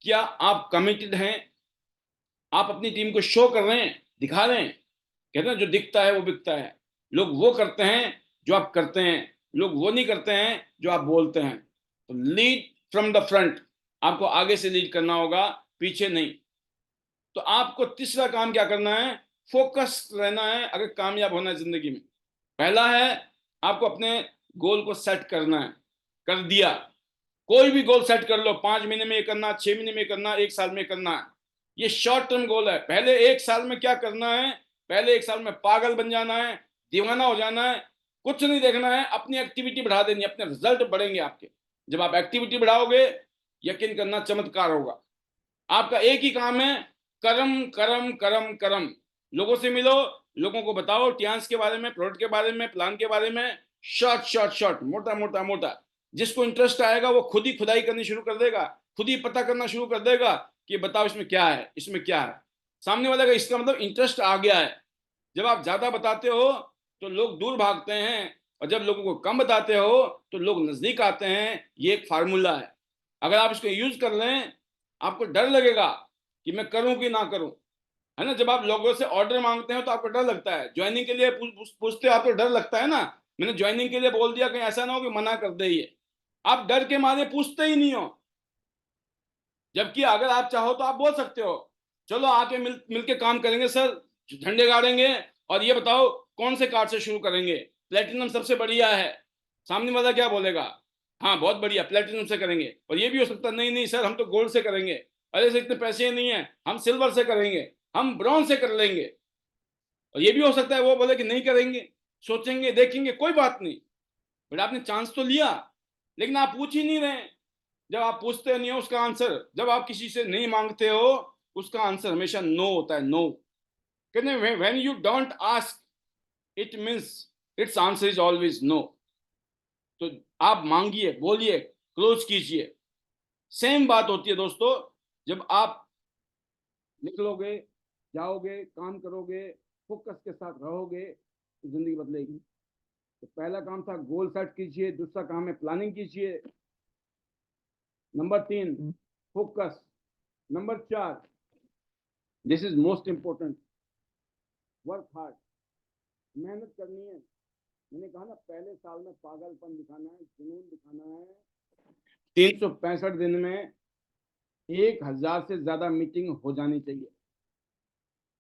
क्या आप कमिटेड हैं? आप अपनी टीम को शो कर रहे हैं, दिखा रहे हैं? कहते हैं जो दिखता है वो बिकता है। लोग वो करते हैं जो आप करते हैं, लोग वो नहीं करते हैं जो आप बोलते हैं। तो लीड फ्रॉम द फ्रंट, आपको आगे से लीड करना होगा, पीछे नहीं। तो आपको तीसरा काम क्या करना है? फोकस रहना है अगर कामयाब होना है जिंदगी में। पहला है आपको अपने गोल को सेट करना है, कर दिया। कोई भी गोल सेट कर लो, 5 महीने में ये करना, 6 महीने में करना, 1 साल में करना है, ये शॉर्ट टर्म गोल है। पहले 1 साल में क्या करना है? पहले 1 साल में पागल बन जाना है, दीवाना हो जाना है, कुछ नहीं देखना है, अपनी एक्टिविटी बढ़ा देनी, अपने रिजल्ट बढ़ेंगे आपके। जब आप एक्टिविटी बढ़ाओगे, यकीन करना चमत्कार होगा। आपका एक ही काम है, कर्म कर्म कर्म कर्म। लोगों से मिलो, लोगों को बताओ टियांस के बारे में, प्रोडक्ट के बारे में, प्लान के बारे में, शॉर्ट शॉर्ट शॉर्ट, मोटा मोटा मोटा। जिसको इंटरेस्ट आएगा वो खुद ही खुदाई करनी शुरू कर देगा, खुद ही पता करना शुरू कर देगा कि बताओ इसमें क्या है, इसमें क्या है। सामने वाले का इसका मतलब इंटरेस्ट आ गया है। जब आप ज्यादा बताते हो तो लोग दूर भागते हैं, और जब लोगों को कम बताते हो तो लोग नजदीक आते हैं। ये एक फार्मूला है, अगर आप इसको यूज कर लें, आपको डर लगेगा कि मैं करूं कि ना करूं, है ना। जब आप लोगों से ऑर्डर मांगते हैं तो आपको डर लगता है, ज्वाइनिंग के लिए पूछते हो, आपको डर लगता है ना, मैंने ज्वाइनिंग के लिए बोल दिया, कहीं ऐसा ना हो कि मना कर दे ये। आप डर के मारे पूछते ही नहीं हो, जबकि अगर आप चाहो तो आप बोल सकते हो चलो आके मिल के काम करेंगे सर, झंडे गाड़ेंगे, और ये बताओ कौन से कार्ड से शुरू करेंगे? प्लेटिनम सबसे बढ़िया है। सामने वाला क्या बोलेगा? हाँ बहुत बढ़िया, प्लेटिनम से करेंगे। और ये भी हो सकता है, नहीं नहीं सर हम तो गोल्ड से करेंगे। अरे सर इतने पैसे नहीं है, हम सिल्वर से करेंगे, हम ब्रॉन्ज से कर लेंगे। और ये भी हो सकता है वो बोले कि नहीं करेंगे, सोचेंगे देखेंगे, कोई बात नहीं। बट आपने चांस तो लिया, लेकिन आप पूछ ही नहीं रहे। जब आप पूछते नहीं हो उसका आंसर, जब आप किसी से नहीं मांगते हो उसका आंसर हमेशा नो होता है, नो। कहते हैं when you don't ask it means it's answer is always no. तो आप मांगिए, बोलिए, क्लोज कीजिए। सेम बात होती है दोस्तों, जब आप निकलोगे, जाओगे, काम करोगे, फोकस के साथ रहोगे तो जिंदगी बदलेगी। तो पहला काम था गोल सेट कीजिए, दूसरा काम है प्लानिंग कीजिए, number 3 focus, number 4 this is most important, work hard, मेहनत करनी है। मैंने कहा ना पहले साल में पागलपन दिखाना है, जुनून दिखाना है। 365 दिन में 1000 से ज्यादा मीटिंग हो जानी चाहिए।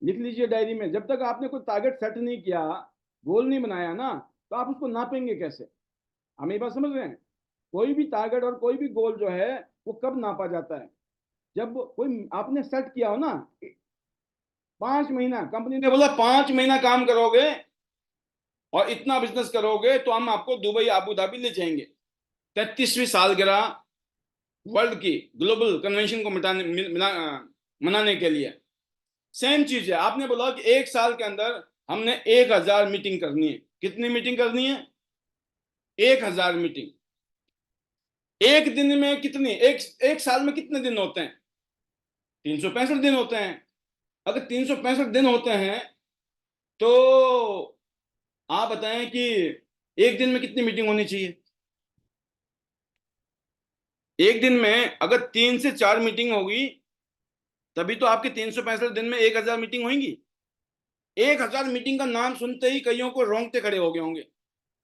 लिख लीजिए डायरी में। जब तक आपने कोई टारगेट सेट नहीं किया, गोल नहीं बनाया ना, तो आप उसको नापेंगे कैसे? हम ये बात समझ रहे हैं? कोई भी टारगेट और कोई भी गोल जो है वो कब नापा जाता है? जब कोई आपने सेट किया हो ना, 5 महीना, कंपनी ने बोला 5 महीना काम करोगे और इतना बिजनेस करोगे तो हम आपको दुबई अबू धाबी ले जाएंगे। 33वीं सालगिरह वर्ल्ड की ग्लोबल कन्वेंशन को मनाने के लिए। सेम चीज है, आपने बोला कि 1 साल के अंदर हमने 1000 मीटिंग करनी है। कितनी मीटिंग करनी है? 1000 मीटिंग। एक दिन में कितनी, एक साल में कितने दिन होते हैं? 365 दिन होते हैं। अगर 365 दिन होते हैं तो आप बताएं कि एक दिन में कितनी मीटिंग होनी चाहिए? एक दिन में अगर 3 से 4 मीटिंग होगी तभी तो आपके 365 दिन में 1000 मीटिंग होंगी। 1000 मीटिंग का नाम सुनते ही कईयों को रोंगटे खड़े हो गए होंगे।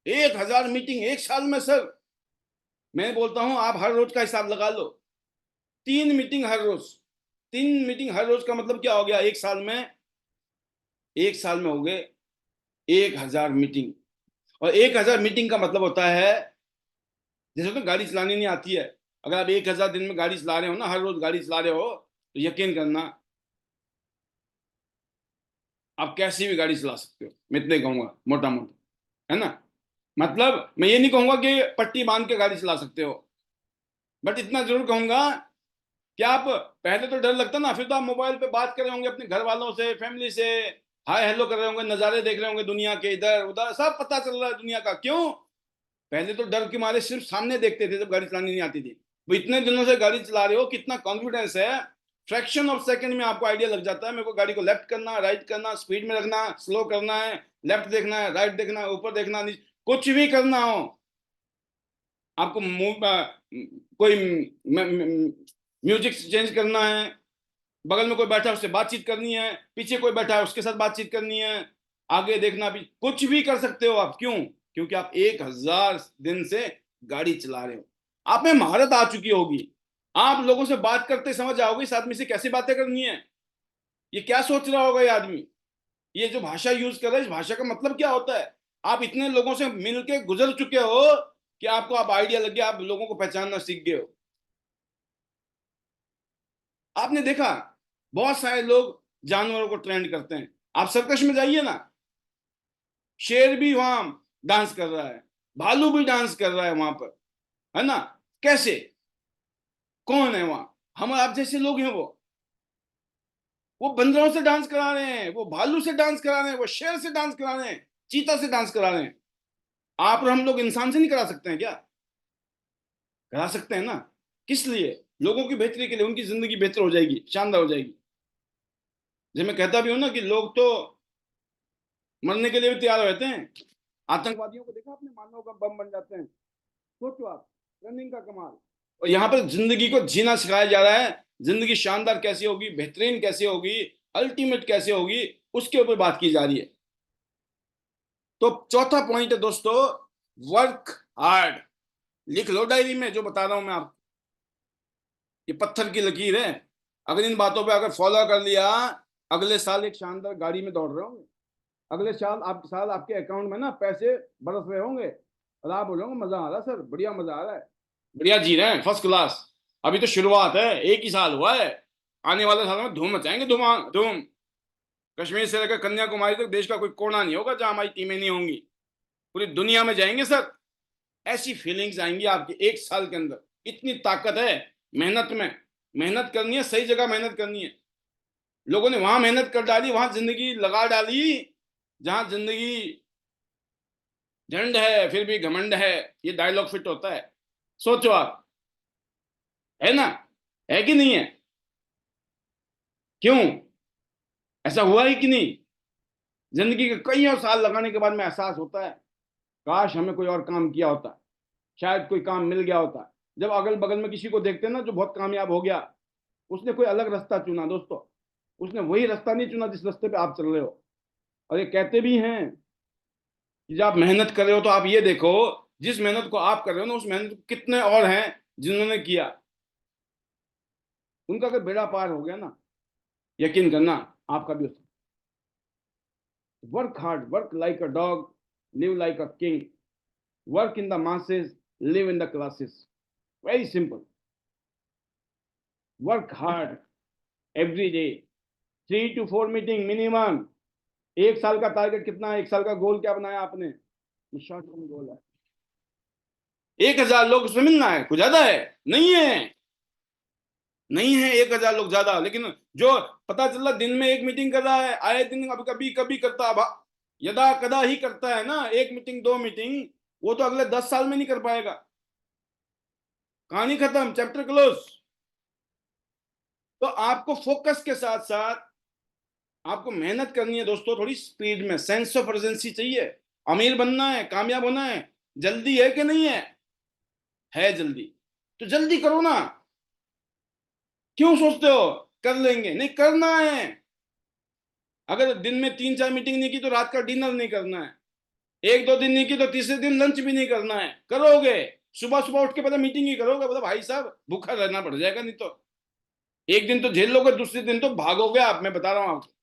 1000 मीटिंग 1 साल में सर। मैं बोलता हूं आप हर रोज का हिसाब लगा लो, 3 मीटिंग हर रोज। 3 मीटिंग हर रोज का मतलब क्या हो गया? 1 साल में, 1 साल में हो गए 1000 मीटिंग। और 1000 मीटिंग का मतलब होता है, जैसे तो गाड़ी चलानी नहीं आती है, अगर आप 1000 दिन में गाड़ी चला रहे हो ना, हर रोज गाड़ी चला रहे हो, तो यकीन करना आप कैसी भी गाड़ी चला सकते हो। मैं इतने कहूंगा मोटा मोटा, है ना? मतलब मैं ये नहीं कहूंगा कि पट्टी बांध के गाड़ी चला सकते हो, बट इतना जरूर कहूंगा कि आप, पहले तो डर लगता ना, फिर तो आप मोबाइल पे बात कर रहे होंगे अपने घर वालों से, फैमिली से, हाय हेलो कर रहे होंगे, नज़ारे देख रहे होंगे दुनिया के, इधर उधर सब पता चल रहा है दुनिया का। क्यों? पहले तो डर के मारे सिर्फ सामने देखते थे जब गाड़ी चलानी नहीं आती थी। वो इतने दिनों से गाड़ी चला रहे हो, कितना कॉन्फिडेंस है, फ्रैक्शन ऑफ सेकंड में आपको आइडिया लग जाता है मेरे को गाड़ी को लेफ्ट करना, राइट करना, स्पीड में रखना, स्लो करना है, लेफ्ट देखना है, राइट देखना है, ऊपर देखना, नीचे, कुछ भी करना हो आपको, कोई म्यूजिक चेंज करना है, बगल में कोई बैठा है उससे बातचीत करनी है, पीछे कोई बैठा है उसके साथ बातचीत करनी है, आगे देखना भी, कुछ भी कर सकते हो आप। क्यों? क्योंकि आप 1000 दिन से गाड़ी चला रहे हो, आप में महारत आ चुकी होगी। आप लोगों से बात करते समझ आओगे इस आदमी से कैसे बातें करनी है, ये क्या सोच रहा होगा ये आदमी, ये जो भाषा यूज कर रहा है इस भाषा का मतलब क्या होता है। आप इतने लोगों से मिलके गुजर चुके हो कि आपको आप आइडिया लग गया, आप लोगों को पहचानना सीख गए हो। आपने देखा बहुत सारे लोग जानवरों को ट्रेंड करते हैं। आप सर्कस में जाइए ना, शेर भी वहां डांस कर रहा है, भालू भी डांस कर रहा है वहां पर, है ना? कैसे? कौन है वहां? हम आप जैसे लोग हैं। वो बंदरों से डांस करा रहे हैं, वो भालू से डांस करा रहे हैं, वो शेर से डांस करा रहे हैं, चीता से डांस करा रहे हैं। आप और हम लोग इंसान से नहीं करा सकते हैं क्या? करा सकते हैं ना। किस लिए? लोगों की बेहतरी के लिए, उनकी जिंदगी बेहतर हो जाएगी, शानदार हो जाएगी। जैसे मैं कहता भी हूं ना कि लोग तो मरने के लिए भी तैयार रहते हैं। आतंकवादियों को देखा आपने, मानव का बम बन जाते हैं। सोचो आप, रनिंग का कमाल। और यहाँ पर जिंदगी को जीना सिखाया जा रहा है। जिंदगी शानदार कैसे होगी, बेहतरीन कैसे होगी, अल्टीमेट कैसे होगी, उसके ऊपर बात की जा रही है। तो चौथा पॉइंट है दोस्तों, वर्क हार्ड। लिख लो डायरी में जो बता रहा हूं मैं आपको, ये पत्थर की लकीर है। अगर इन बातों पे अगर फॉलो कर लिया, अगले साल एक शानदार गाड़ी में दौड़ रहे होंगे, अगले साल आपके अकाउंट में ना पैसे बरस रहे होंगे, और आप बोलोगे मजा आ रहा है सर, बढ़िया मजा आ रहा है, बढ़िया जी रहे हैं, फर्स्ट क्लास। अभी तो शुरुआत है, एक ही साल हुआ है, आने वाले सालों में धूम मचाएंगे, धूम धूम। कश्मीर से लेकर कन्याकुमारी तक देश का कोई कोना नहीं होगा जहां हमारी टीमें नहीं होंगी, पूरी दुनिया में जाएंगे सर। ऐसी फीलिंग्स आएंगी आपके एक साल के अंदर, इतनी ताकत है मेहनत में। मेहनत करनी है, सही जगह मेहनत करनी है। लोगों ने वहां मेहनत कर डाली, वहां जिंदगी लगा डाली जहां जिंदगी झंड है फिर भी घमंड है, ये डायलॉग फिट होता है। सोचो आप, है ना, है कि नहीं है? क्यों? ऐसा हुआ है कि नहीं? जिंदगी के कई और साल लगाने के बाद में एहसास होता है, काश हमें कोई और काम किया होता, शायद कोई काम मिल गया होता। जब अगल बगल में किसी को देखते हैं ना जो बहुत कामयाब हो गया, उसने कोई अलग रास्ता चुना दोस्तों, उसने वही रास्ता नहीं चुना जिस रास्ते पे आप चल रहे हो। और ये कहते भी हैं कि जब आप मेहनत कर रहे हो तो आप ये देखो, जिस मेहनत को आप कर रहे हो ना उस मेहनत को कितने और हैं जिन्होंने किया, उनका अगर बेड़ा पार हो गया ना, यकीन करना आपका भी हो सकता। Work hard, work like a dog, live like a king, work in the masses, live in the classes. Very simple. Work hard every day, 3 to 4 meeting minimum. एक साल का टारगेट कितना है? एक साल का गोल क्या बनाया आपने? शॉर्ट टर्म गोल है 1,000 लोग उसमें मिलना है, कुछ ज्यादा है नहीं है, नहीं है 1,000 लोग ज्यादा। लेकिन जो पता चला दिन में एक मीटिंग कर रहा है, आए दिन अब कभी कभी करता, अब यदा कदा ही करता है ना, एक मीटिंग दो मीटिंग, वो तो अगले 10 साल में नहीं कर पाएगा। कहानी खत्म, चैप्टर क्लोज। तो आपको फोकस के साथ साथ आपको मेहनत करनी है दोस्तों, थोड़ी स्पीड में, सेंस ऑफ अर्जेंसी चाहिए। अमीर बनना है, कामयाब होना है, जल्दी है कि नहीं है? है जल्दी, तो जल्दी करो ना। क्यों सोचते हो कर लेंगे? नहीं, करना है। अगर दिन में 3-4 मीटिंग नहीं की तो रात का डिनर नहीं करना है, एक दो दिन नहीं की तो तीसरे दिन लंच भी नहीं करना है। करोगे, सुबह सुबह उठ के पहले मीटिंग ही करोगे, बोला भाई साहब भूखा रहना पड़ जाएगा, नहीं तो एक दिन तो झेल लोगे, दूसरे दिन तो भागोगे आप, मैं बता रहा हूं आपको।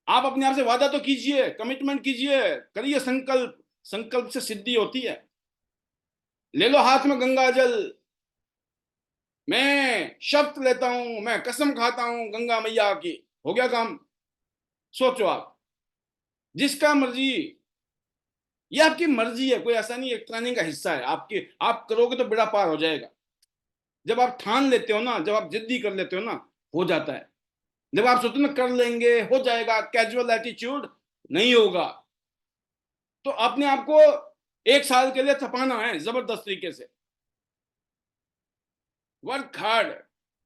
आप अपने आप से वादा तो कीजिए, कमिटमेंट कीजिए, करिए संकल्प, संकल्प से सिद्धि होती है। ले लो हाथ में गंगा जल, मैं शब्द लेता हूं, मैं कसम खाता हूं गंगा मैया की, हो गया काम। सोचो आप, जिसका मर्जी, ये आपकी मर्जी है, कोई ऐसा नहीं, एक ट्रेनिंग का हिस्सा है आपकी, आप करोगे तो बेड़ा पार हो जाएगा। जब आप ठान लेते हो ना, जब आप जिद्दी कर लेते हो ना, हो जाता है। जब आप सोचते हो ना कर लेंगे, हो जाएगा, कैजुअल एटीट्यूड, नहीं होगा। तो अपने आप को एक साल के लिए थपाना है जबरदस्त तरीके से। वर्क हार्ड,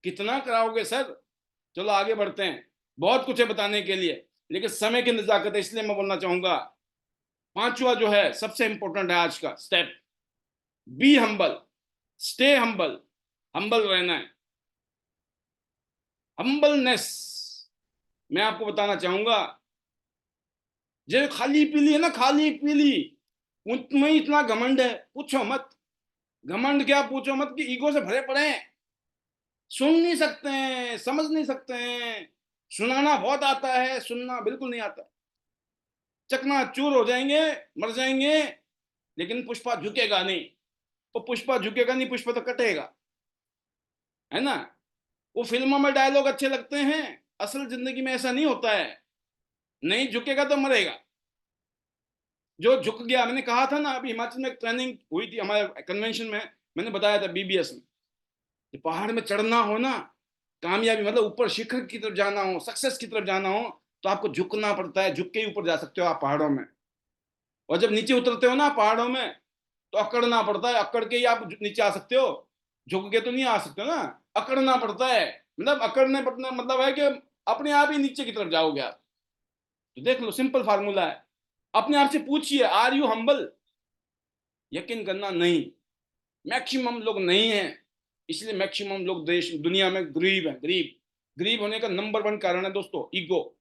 कितना कराओगे सर? चलो आगे बढ़ते हैं, बहुत कुछ है बताने के लिए, लेकिन समय की नजाकत है, इसलिए मैं बोलना चाहूंगा। पांचवा जो है सबसे इंपॉर्टेंट है आज का step, be humble, stay humble. Humble रहना है, हम्बलनेस। मैं आपको बताना चाहूंगा, जो खाली पीली है ना, खाली पीली, उनमें इतना घमंड है, पूछो मत। घमंड क्या, पूछो मत, कि ईगो से भरे पड़े हैं, सुन नहीं सकते हैं, समझ नहीं सकते हैं। सुनाना बहुत आता है, सुनना बिल्कुल नहीं आता। चकनाचूर हो जाएंगे, मर जाएंगे, लेकिन पुष्पा झुकेगा नहीं। वो पुष्पा झुकेगा नहीं, पुष्पा तो कटेगा, है ना। वो फिल्मों में डायलॉग अच्छे लगते हैं, असल जिंदगी में ऐसा नहीं होता है। नहीं झुकेगा तो मरेगा। जो झुक गया, मैंने कहा था ना, अभी हिमाचल में एक ट्रेनिंग हुई थी हमारे कन्वेंशन में, मैंने बताया था बीबीएस में, कि पहाड़ में चढ़ना हो ना, कामयाबी मतलब ऊपर शिखर की तरफ जाना हो, सक्सेस की तरफ जाना हो, तो आपको झुकना पड़ता है, झुक के ही ऊपर जा सकते हो आप पहाड़ों में। और जब नीचे उतरते हो ना पहाड़ों में, तो अकड़ना पड़ता है, अकड़ के ही आप नीचे आ सकते हो, झुक के तो नहीं आ सकते ना, अकड़ना पड़ता है। मतलब अकड़ने पड़ना मतलब है कि अपने आप ही नीचे की तरफ जाओगे आप। तो देख लो, सिंपल फार्मूला है। अपने आप से पूछिए, आर यू हम्बल? यकीन करना नहीं, मैक्सिमम लोग नहीं है। इसलिए मैक्सिमम लोग देश दुनिया में गरीब है, गरीब। गरीब होने का नंबर 1 कारण है दोस्तों, ईगो।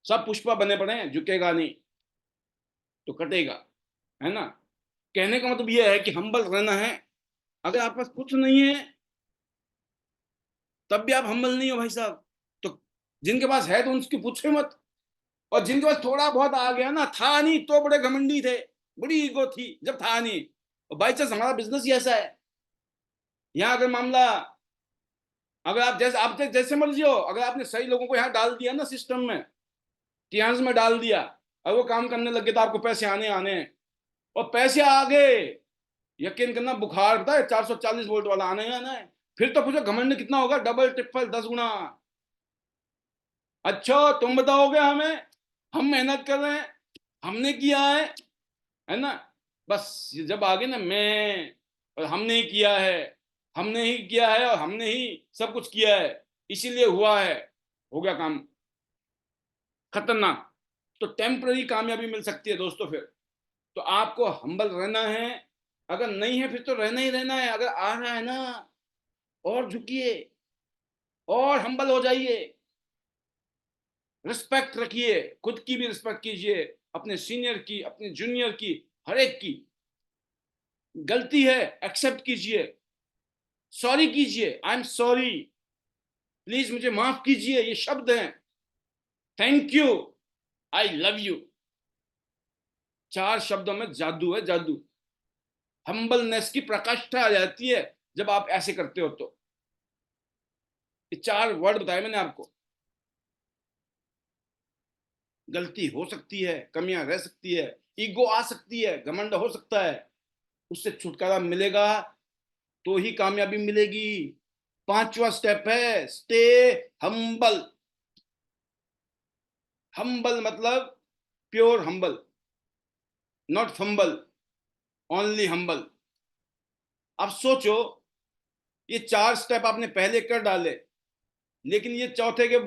सब पुष्पा बने पड़े हैं, झुकेगा नहीं तो कटेगा, है ना। कहने का मतलब यह है कि हम्बल रहना है। अगर आपके पास कुछ नहीं है, तब भी आप हम्बल नहीं हो भाई साहब। तो जिनके पास है तो उनकी पूछे मत, और जिनके पास थोड़ा बहुत आ गया ना, था नहीं तो बड़े घमंडी थे, बड़ी ईगो थी जब था नहीं। और बाई चांस हमारा बिजनेस ही ऐसा है। यहाँ अगर मामला, अगर आप जैसे मर्जी हो, अगर आपने सही लोगों को यहाँ डाल दिया ना सिस्टम में, टियान्स में डाल दिया, और वो काम करने लगे, तो आपको पैसे आने आने हैं। और पैसे आ गए, यकीन करना, बुखार पता है 440 वोल्ट वाला आने आना है। फिर तो पूछो घमंड कितना होगा, डबल ट्रिपल 10 गुना। अच्छा तुम बताओगे हमें, हम मेहनत कर रहे हैं, हमने किया है ना। बस ये जब आगे ना मैं, और हमने ही किया है, हमने ही किया है, और हमने ही सब कुछ किया है, इसीलिए हुआ है, हो गया काम, खतरनाक। तो टेम्पररी कामयाबी मिल सकती है दोस्तों फिर। तो आपको हम्बल रहना है। अगर नहीं है फिर तो रहना ही रहना है। अगर आ रहा है ना, और झुकिए, और हम्बल हो जाइए, रिस्पेक्ट रखिए, खुद की भी रिस्पेक्ट कीजिए, अपने सीनियर की, अपने जूनियर की, हर एक की। गलती है एक्सेप्ट कीजिए, सॉरी कीजिए, आई एम सॉरी, प्लीज मुझे माफ कीजिए, ये शब्द हैं। Thank you, I love you, 4 शब्दों में जादू है, जादू। हम्बलनेस की प्रकाष्ठा आ जाती है जब आप ऐसे करते हो। तो ये 4 वर्ड बताए मैंने आपको। गलती हो सकती है, कमियां रह सकती है, ईगो आ सकती है, घमंड हो सकता है, उससे छुटकारा मिलेगा तो ही कामयाबी मिलेगी। 5वां स्टेप है स्टे हम्बल। हम्बल मतलब pure humble, not fumble, only humble. अब सोचो, ये 4 स्टेप आपने पहले कर डाले, लेकिन ये चौथे के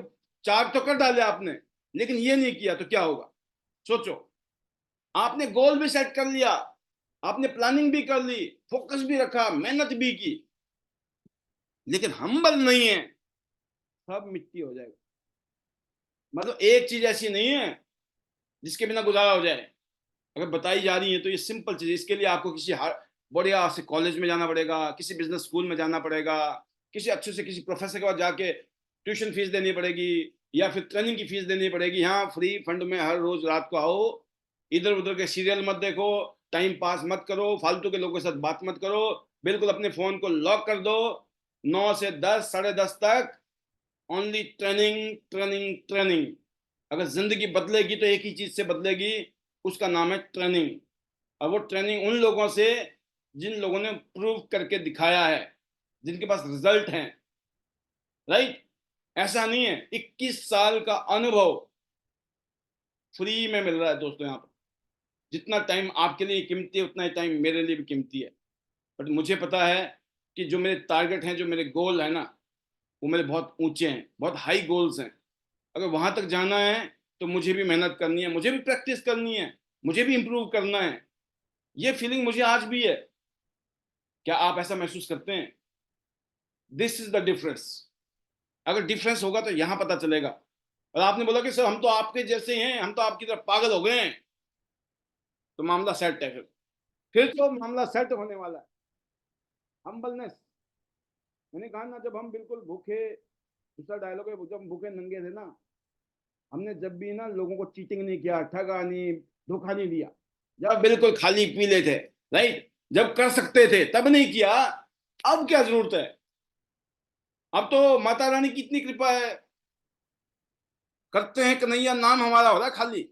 4 तो कर डाले आपने, लेकिन ये नहीं किया तो क्या होगा। सोचो, आपने गोल भी सेट कर लिया, आपने प्लानिंग भी कर ली, फोकस भी रखा, मेहनत भी की, लेकिन हम्बल नहीं है, सब मिट्टी हो जाएगा। मतलब एक चीज ऐसी नहीं है जिसके बिना गुजारा हो जाए। अगर बताई जा रही है तो ये सिंपल चीज, इसके लिए आपको किसी बढ़िया से कॉलेज में जाना पड़ेगा, किसी बिजनेस स्कूल में जाना पड़ेगा, किसी अच्छे से किसी प्रोफेसर के पास जाके ट्यूशन फीस देनी पड़ेगी, या फिर ट्रेनिंग की फीस देनी पड़ेगी। यहाँ फ्री फंड में हर रोज रात को आओ, इधर उधर के सीरियल मत देखो, टाइम पास मत करो, फालतू के लोगों के साथ बात मत करो, बिल्कुल अपने फोन को लॉक कर दो। 9 से 10, 10:30 तक ओनली ट्रेनिंग, ट्रेनिंग, ट्रेनिंग। अगर जिंदगी बदलेगी तो एक ही चीज से बदलेगी, उसका नाम है ट्रेनिंग। और वो ट्रेनिंग उन लोगों से जिन लोगों ने प्रूव करके दिखाया है, जिनके पास रिजल्ट हैं। राइट, ऐसा नहीं है 21 साल का अनुभव फ्री में मिल रहा है दोस्तों यहाँ पर। जितना टाइम आपके लिए कीमती है, उतना ही टाइम मेरे लिए भी कीमती है। बट मुझे पता है कि जो मेरे टारगेट हैं, जो मेरे गोल है ना, वो मेरे बहुत ऊंचे हैं, बहुत हाई गोल्स हैं। अगर वहां तक जाना है तो मुझे भी मेहनत करनी है, मुझे भी प्रैक्टिस करनी है, मुझे भी इंप्रूव करना है। ये फीलिंग मुझे आज भी है। क्या आप ऐसा महसूस करते हैं? This is the difference. अगर डिफरेंस होगा तो यहां पता चलेगा। और आपने बोला कि सर हम तो आपके जैसे हैं, हम तो आपकी तरफ पागल हो गए हैं, तो मामला सेट है। फिर तो मामला सेट होने वाला है। हम्बलनेस, मैंने कहा ना, जब हम बिल्कुल भूखे, दूसरा डायलॉग है, जब हम भूखे नंगे थे ना, हमने जब भी ना लोगों को चीटिंग नहीं किया, ठगा नहीं, धोखा नहीं दिया, जब बिल्कुल खाली पीले थे, राइट, जब कर सकते थे तब नहीं किया। अब क्या जरूरत है? अब तो माता रानी की इतनी कृपा है, करते हैं कन्हैया, नाम हमारा हो रहा है खाली।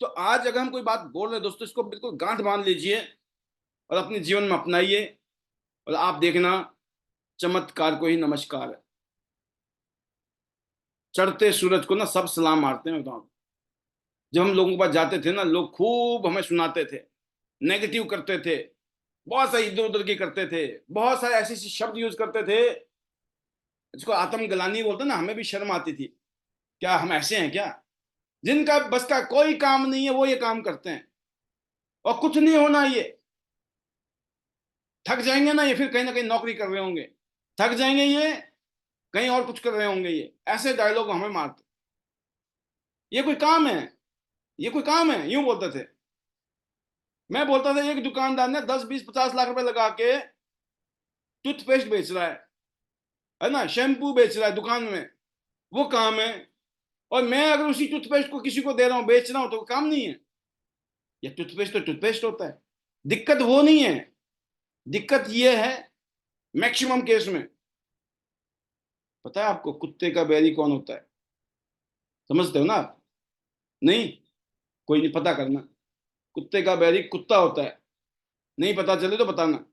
तो आज अगर हम कोई बात बोल रहे हैं दोस्तों, इसको बिल्कुल गांठ बांध लीजिए और अपने जीवन में अपनाइए, और आप देखना, चमत्कार को ही नमस्कार है। चढ़ते सूरज को ना सब सलाम मारते हैं, बताओ। जब हम लोगों के पास जाते थे ना, लोग खूब हमें सुनाते थे, नेगेटिव करते थे, बहुत सारे इधर उधर की करते थे, बहुत सारे ऐसे ऐसे शब्द यूज करते थे जिसको आत्मग्लानि बोलते ना, हमें भी शर्म आती थी। क्या हम ऐसे हैं क्या? जिनका बस का कोई काम नहीं है वो ये काम करते हैं, और कुछ नहीं होना ये। थक जाएंगे ना ये, फिर कहीं ना कहीं नौकरी कर रहे होंगे, थक जाएंगे ये, कहीं और कुछ कर रहे होंगे, ये ऐसे डायलॉग हमें मारते। ये कोई काम है? ये कोई काम है? यूं बोलते थे। मैं बोलता था एक दुकानदार ने 10, 20, 50 लाख रुपए लगा के टूथपेस्ट बेच रहा है, है ना, शैम्पू बेच रहा है दुकान में, वो काम है। और मैं अगर उसी टूथपेस्ट को किसी को दे रहा हूं, बेच रहा हूं, तो वो काम नहीं है? ये टूथपेस्ट तो टूथपेस्ट होता है। दिक्कत वो नहीं है, दिक्कत ये है मैक्सिमम केस में, पता है आपको कुत्ते का बैरी कौन होता है? समझते हो ना आप? नहीं? कोई नहीं, पता करना। कुत्ते का बैरी कुत्ता होता है, नहीं पता चले तो बताना।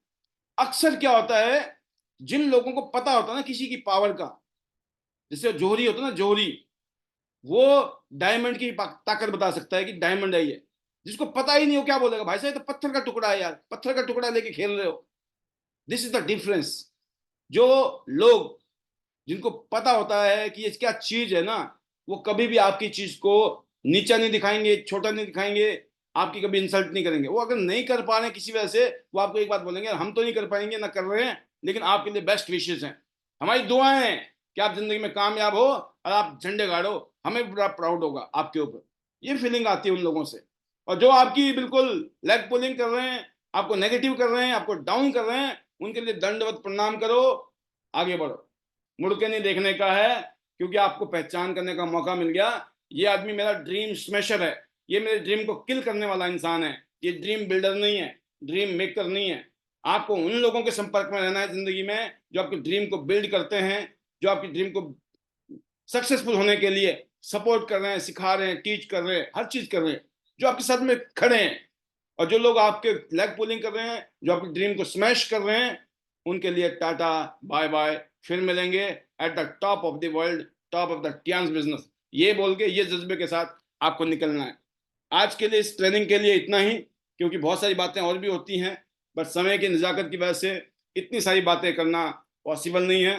अक्सर क्या होता है, जिन लोगों को पता होता है ना किसी की पावर का, जैसे जोहरी होता है ना, जोहरी, वो डायमंड की ताकत बता सकता है कि डायमंड है ये। जिसको पता ही नहीं हो क्या बोलेगा, भाई साहब ये तो पत्थर का टुकड़ा है यार, पत्थर का टुकड़ा लेके खेल रहे हो। This is the difference. जो लोग, जिनको पता होता है कि ये क्या चीज है ना, वो कभी भी आपकी चीज को नीचा नहीं दिखाएंगे, छोटा नहीं दिखाएंगे, आपकी कभी इंसल्ट नहीं करेंगे। वो अगर नहीं कर पा रहे हैं किसी वजह से, वो आपको एक बात बोलेंगे, हम तो नहीं कर पाएंगे, ना कर रहे हैं, लेकिन आपके लिए बेस्ट विशेष हैं, हमारी दुआएं हैं कि आप जिंदगी में कामयाब हो और आप झंडे गाड़ो, हमें बड़ा प्राउड होगा आपके ऊपर। ये फीलिंग आती है उन लोगों से। और जो आपकी बिल्कुल लेग पुलिंग कर रहे हैं, आपको नेगेटिव कर रहे हैं, आपको डाउन कर रहे हैं, उनके लिए दंडवत प्रणाम करो, आगे बढ़ो। मुड़ के नहीं देखने का है, क्योंकि आपको पहचान करने का मौका मिल गया। ये आदमी मेरा ड्रीम स्मैशर है, ये मेरे ड्रीम को किल करने वाला इंसान है, ये ड्रीम बिल्डर नहीं है, ड्रीम मेकर नहीं है। आपको उन लोगों के संपर्क में रहना है जिंदगी में जो आपके ड्रीम को बिल्ड करते हैं, जो आपकी ड्रीम को सक्सेसफुल होने के लिए सपोर्ट कर रहे हैं, सिखा रहे हैं, टीच कर रहे हैं, हर चीज कर रहे हैं, जो आपके साथ में खड़े हैं। और जो लोग आपके लेग पुलिंग कर रहे हैं, जो आपकी ड्रीम को स्मैश कर रहे हैं, उनके लिए टाटा बाय बाय, फिर मिलेंगे at the top of the world, top of the Tiens business. ये बोल के, ये जज्बे के साथ आपको निकलना है। आज के लिए, इस ट्रेनिंग के लिए इतना ही, क्योंकि बहुत सारी बातें और भी होती हैं, बट समय की नज़ाकत की वजह से इतनी सारी बातें करना पॉसिबल नहीं है।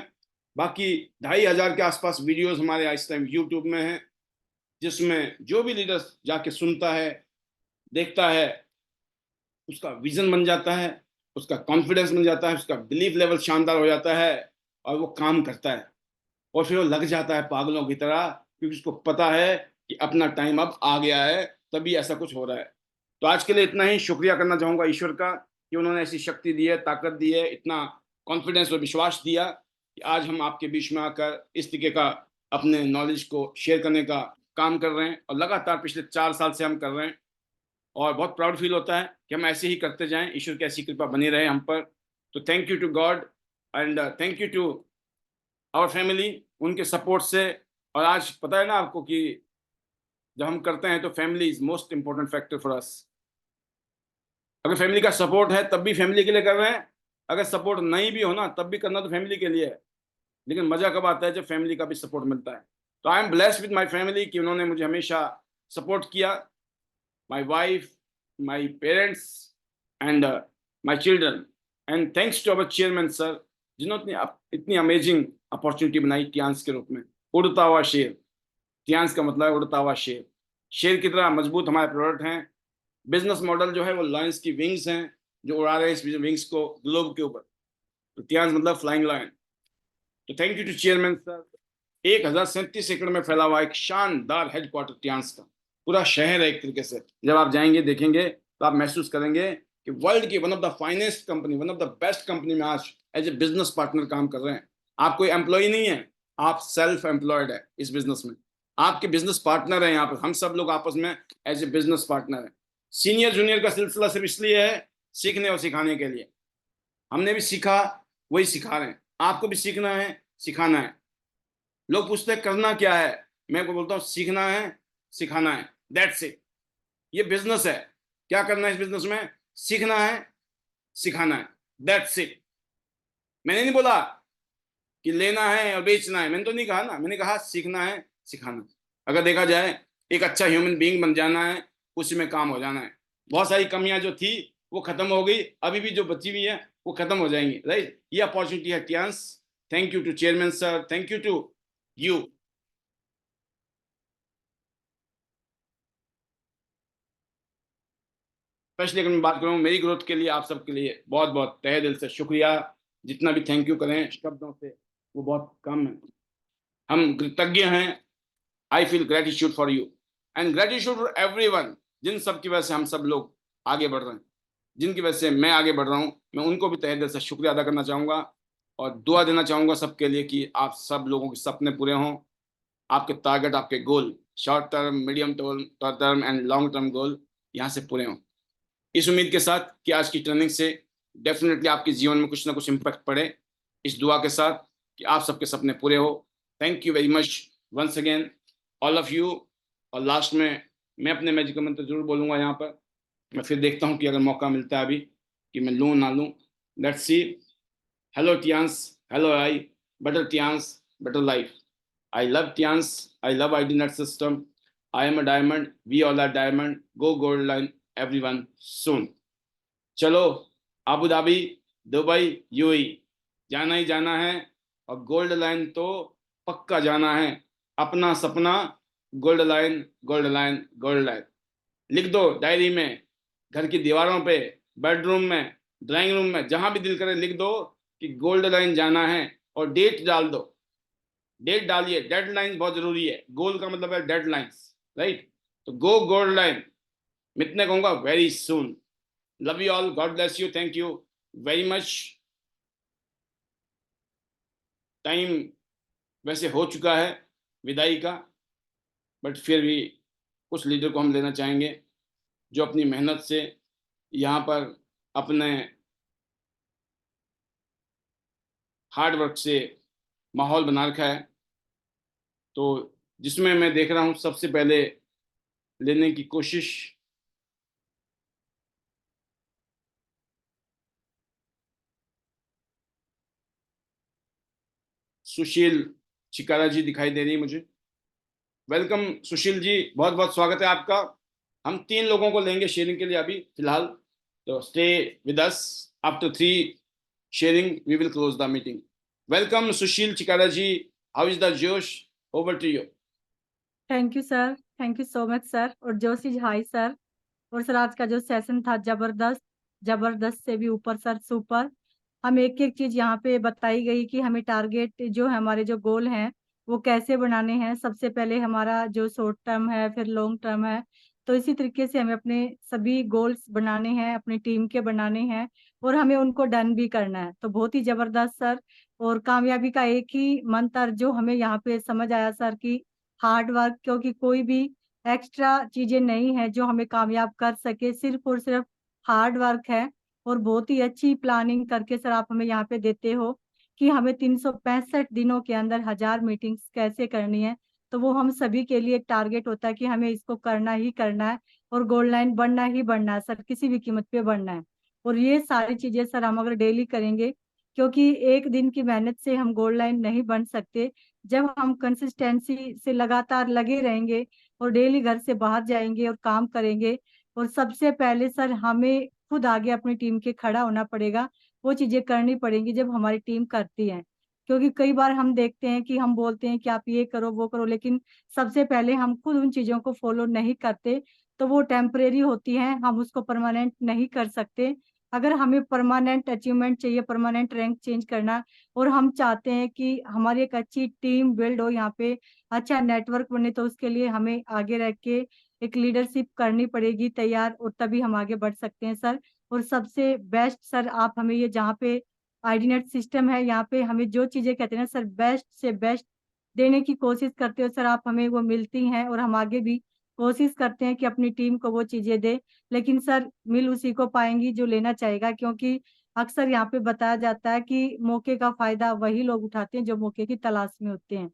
बाकी 2,500 के आसपास वीडियोस हमारे इस टाइम यूट्यूब में हैं, जिसमें जो भी लीडर्स जाके सुनता है, देखता है, उसका विजन बन जाता है, उसका कॉन्फिडेंस बन जाता है, उसका बिलीफ लेवल शानदार हो जाता है, और वो काम करता है, और फिर वो लग जाता है पागलों की तरह, क्योंकि उसको पता है कि अपना टाइम अब आ गया है, तभी ऐसा कुछ हो रहा है। तो आज के लिए इतना ही। शुक्रिया करना चाहूंगा ईश्वर का कि उन्होंने ऐसी शक्ति दी है, ताकत दी है, इतना कॉन्फिडेंस और विश्वास दिया कि आज हम आपके बीच में आकर इस तरीके का अपने नॉलेज को शेयर करने का काम कर रहे हैं, और लगातार पिछले 4 साल से हम कर रहे हैं। और बहुत प्राउड फील होता है कि हम ऐसे ही करते जाएं, ईश्वर की ऐसी कृपा बनी रहे हम पर। तो thank you to God, and thank you to our family, उनके सपोर्ट से। और आज पता है ना आपको कि जब हम करते हैं तो family is most important factor for us. अगर फैमिली का सपोर्ट है तब भी फैमिली के लिए कर रहे हैं, अगर सपोर्ट नहीं भी हो ना तब भी करना तो फैमिली के लिए है। लेकिन मजा कब आता है, जब फैमिली का भी सपोर्ट मिलता है। तो I am blessed with my family कि उन्होंने मुझे हमेशा सपोर्ट किया, my wife, my parents, and my children. And thanks to our chairman sir, जिन्होंने इतनी अमेजिंग अपॉर्चुनिटी बनाई टियांस के रूप में। उड़ता हुआ शेर, टियांस का मतलब है उड़ता हुआ शेर। शेर की तरह मजबूत हमारे प्रोडक्ट हैं। बिजनेस मॉडल जो है वो लॉयंस की विंग्स हैं, जो उड़ा रहे हैं इस विंग्स को ग्लोब के ऊपर। तो टियांस मतलब फ्लाइंग लॉयन। तो thank you to chairman sir. 1,037 एकड़ में फैला हुआ एक शानदार हेडक्वार्टर टियांस का, पूरा शहर है एक तरीके से। जब आप जाएंगे देखेंगे तो आप महसूस करेंगे कि वर्ल्ड की one of the finest company, one of the best company में आज एज ए बिजनेस पार्टनर काम कर रहे हैं। आप कोई एम्प्लॉय नहीं है, आप सेल्फ एम्प्लॉयड है इस बिजनेस में। आपके बिजनेस पार्टनर है यहाँ पर, हम सब लोग आपस में एज ए बिजनेस पार्टनर है। सीनियर जूनियर का सिलसिला सिर्फ इसलिए है, सीखने और सिखाने के लिए। हमने भी सीखा, वही सिखा रहे हैं, आपको भी सीखना है, सिखाना है। लोग पूछते हैं करना क्या है, मैं को बोलता हूँ सीखना है, सिखाना है, दैट्स इट। ये बिजनेस है। क्या करना है इस बिजनेस में? सीखना है, सिखाना है, दैट्स इट। मैंने नहीं बोला कि लेना है और बेचना है, मैंने तो नहीं कहा ना, मैंने कहा सीखना है, सिखाना है। अगर देखा जाए, एक अच्छा ह्यूमन बीइंग बन जाना है, उसी में काम हो जाना है। बहुत सारी कमियां जो थी वो खत्म हो गई, अभी भी जो बची हुई है वो खत्म हो जाएंगी, राइट? ये अपॉर्चुनिटी है Tiens. Thank you to chairman sir, thank you to you. Specially अगर मैं बात करूँ मेरी ग्रोथ के लिए, आप सबके लिए बहुत बहुत तहे दिल से शुक्रिया। जितना भी थैंक यू करें शब्दों से वो बहुत कम है। हम कृतज्ञ हैं। I feel gratitude for you and gratitude for everyone, जिन सब की वजह से हम सब लोग आगे बढ़ रहे हैं, जिनकी वजह से मैं आगे बढ़ रहा हूँ, मैं उनको भी तहे दिल से शुक्रिया अदा करना चाहूँगा। और दुआ देना चाहूँगा सबके लिए कि आप सब लोगों के सपने पूरे हों, आपके टारगेट, आपके goal, short term, medium term and long term goal यहाँ से पूरे हों। इस उम्मीद के साथ कि आज की ट्रेनिंग से डेफिनेटली आपके जीवन में कुछ ना कुछ इम्पैक्ट पड़े, इस दुआ के साथ कि आप सबके सपने पूरे हो। Thank you very much once again all of you. और लास्ट में मैं अपने मैजिकल मंत्र जरूर बोलूँगा यहाँ पर। मैं फिर देखता हूँ कि अगर मौका मिलता है अभी कि मैं लूँ ना लूँ। Let's see. Hello Tiens, hello AI, better Tians, better life. I love Tians, I love IDNet system. I am a diamond, we all are diamond. Go gold line, everyone soon. चलो, अबू धाबी, दुबई, यूएई जाना ही जाना है, और gold line तो पक्का जाना है। अपना सपना gold line, gold line, gold line लिख दो डायरी में, घर की दीवारों पे, बेडरूम में, ड्राइंग रूम में, जहां भी दिल करे लिख दो कि गोल्ड लाइन जाना है। और डेट डाल दो, डेट डालिए, डेडलाइन बहुत जरूरी है। गोल का मतलब है डेडलाइंस, राइट? तो गो गोल्ड लाइन। मितने कहूंगा very soon. Love you all, God bless you, thank you very much. Time वैसे हो चुका है विदाई का, बट फिर भी कुछ लीडर को हम लेना चाहेंगे जो अपनी मेहनत से यहाँ पर अपने हार्ड वर्क से माहौल बना रखा है। तो जिसमें मैं देख रहा हूँ सबसे पहले लेने की कोशिश सुशील चिकारा जी दिखाई दे रही है मुझे। वेलकम सुशील जी, बहुत बहुत स्वागत है आपका। हम 3 लोगों को लेंगे शेयरिंग के लिए अभी फिलहाल, तो stay with us. After 3 sharing we will close the meeting. Welcome Sushil Chikara ji, how is the जोश? Over to you. Thank you sir, thank you so much sir. और जोशी हाई सर। और सर आज का जो सेशन था जबरदस्त, जबरदस्त से भी ऊपर सर, सुपर। हम एक एक चीज यहाँ पे बताई गई कि हमें टारगेट जो है, हमारे जो गोल हैं वो कैसे बनाने हैं। सबसे पहले हमारा जो शॉर्ट टर्म है, फिर लॉन्ग टर्म है। तो इसी तरीके से हमें अपने सभी गोल्स बनाने हैं, अपनी टीम के बनाने हैं, और हमें उनको डन भी करना है। तो बहुत ही जबरदस्त सर। और कामयाबी का एक ही मंत्र जो हमें यहाँ पे समझ आया सर कि हार्ड वर्क, क्योंकि कोई भी एक्स्ट्रा चीजें नहीं है जो हमें कामयाब कर सके, सिर्फ और सिर्फ हार्ड वर्क है। और बहुत ही अच्छी प्लानिंग करके सर आप हमें यहाँ पे देते हो कि हमें 365 दिनों के अंदर 1000 मीटिंग्स कैसे करनी है। तो वो हम सभी के लिए एक टारगेट होता है कि हमें इसको करना ही करना है, और गोल्ड लाइन बनना ही बनना है सर, किसी भी कीमत पे बनना है। और ये सारी चीजें सर हम अगर डेली करेंगे, क्योंकि एक दिन की मेहनत से हम गोल्ड लाइन नहीं बन सकते। जब हम कंसिस्टेंसी से लगातार लगे रहेंगे और डेली घर से बाहर जाएंगे और काम करेंगे, और सबसे पहले सर हमें खुद आगे अपनी टीम के खड़ा होना पड़ेगा। वो चीजें करनी पड़ेंगी जब हमारी टीम करती है। क्योंकि कई बार हम देखते हैं कि हम बोलते हैं कि आप ये करो वो करो, लेकिन सबसे पहले हम खुद उन चीजों को फॉलो नहीं करते, तो वो टेम्परेरी होती है, हम उसको परमानेंट नहीं कर सकते। अगर हमें परमानेंट अचीवमेंट चाहिए, परमानेंट रैंक चेंज करना, और हम चाहते हैं कि हमारी एक अच्छी टीम बिल्ड हो यहाँ पे, अच्छा नेटवर्क बने, तो उसके लिए हमें आगे रह के एक लीडरशिप करनी पड़ेगी तैयार, और तभी हम आगे बढ़ सकते हैं सर। और सबसे बेस्ट सर आप हमें ये जहाँ पे आईडीनेट सिस्टम है, यहाँ पे हमें जो चीजें कहते हैं ना सर, बेस्ट से बेस्ट देने की कोशिश करते हो सर आप, हमें वो मिलती हैं, और हम आगे भी कोशिश करते हैं कि अपनी टीम को वो चीजें दे। लेकिन सर मिल उसी को पाएंगी जो लेना चाहेगा, क्योंकि अक्सर यहाँ पे बताया जाता है कि मौके का फायदा वही लोग उठाते हैं जो मौके की तलाश में होते हैं।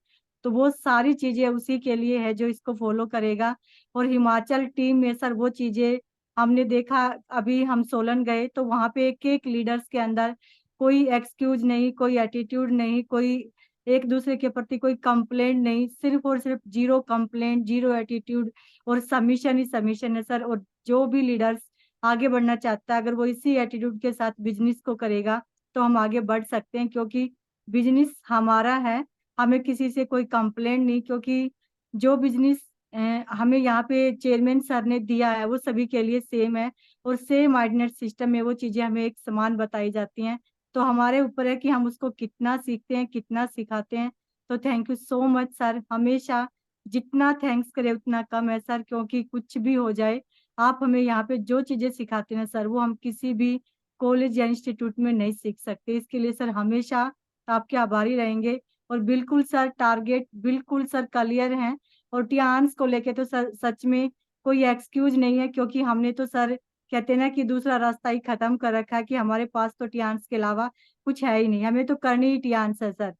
तो वो सारी चीजें उसी के लिए है जो इसको फॉलो करेगा। और हिमाचल टीम में सर वो चीजें हमने देखा, अभी हम सोलन गए तो वहां पे एक एक लीडर्स के अंदर कोई एक्सक्यूज नहीं, कोई एटीट्यूड नहीं, कोई एक दूसरे के प्रति कोई कंप्लेंट नहीं, सिर्फ और सिर्फ जीरो कंप्लेंट, जीरो एटीट्यूड, और सबमिशन ही सबमिशन है सर। और जो भी लीडर्स आगे बढ़ना चाहता है, अगर वो इसी एटीट्यूड के साथ बिजनेस को करेगा तो हम आगे बढ़ सकते हैं, क्योंकि बिजनेस हमारा है, हमें किसी से कोई कंप्लेंट नहीं। क्योंकि जो बिजनेस हमें यहाँ पे चेयरमैन सर ने दिया है वो सभी के लिए सेम है, और सेम आर्डिनेट सिस्टम में वो चीजें हमें एक समान बताई जाती हैं। तो हमारे ऊपर है कि हम उसको कितना सीखते हैं, कितना सिखाते हैं। तो thank you so much sir. हमेशा जितना थैंक्स करें उतना कम है सर, क्योंकि कुछ भी हो जाए आप हमें यहाँ पे जो चीजें सिखाते हैं सर, वो हम किसी भी कॉलेज या इंस्टीट्यूट में नहीं सीख सकते। इसके लिए सर हमेशा आपके आभारी रहेंगे। और बिल्कुल सर टारगेट बिल्कुल सर क्लियर हैं। और टियान्स को लेके तो सर सच में कोई एक्सक्यूज नहीं है, क्योंकि हमने तो सर कहते हैं ना कि दूसरा रास्ता ही खत्म कर रखा है, कि हमारे पास तो टियान्स के अलावा कुछ है ही नहीं, हमें तो करनी ही टियान्स है सर।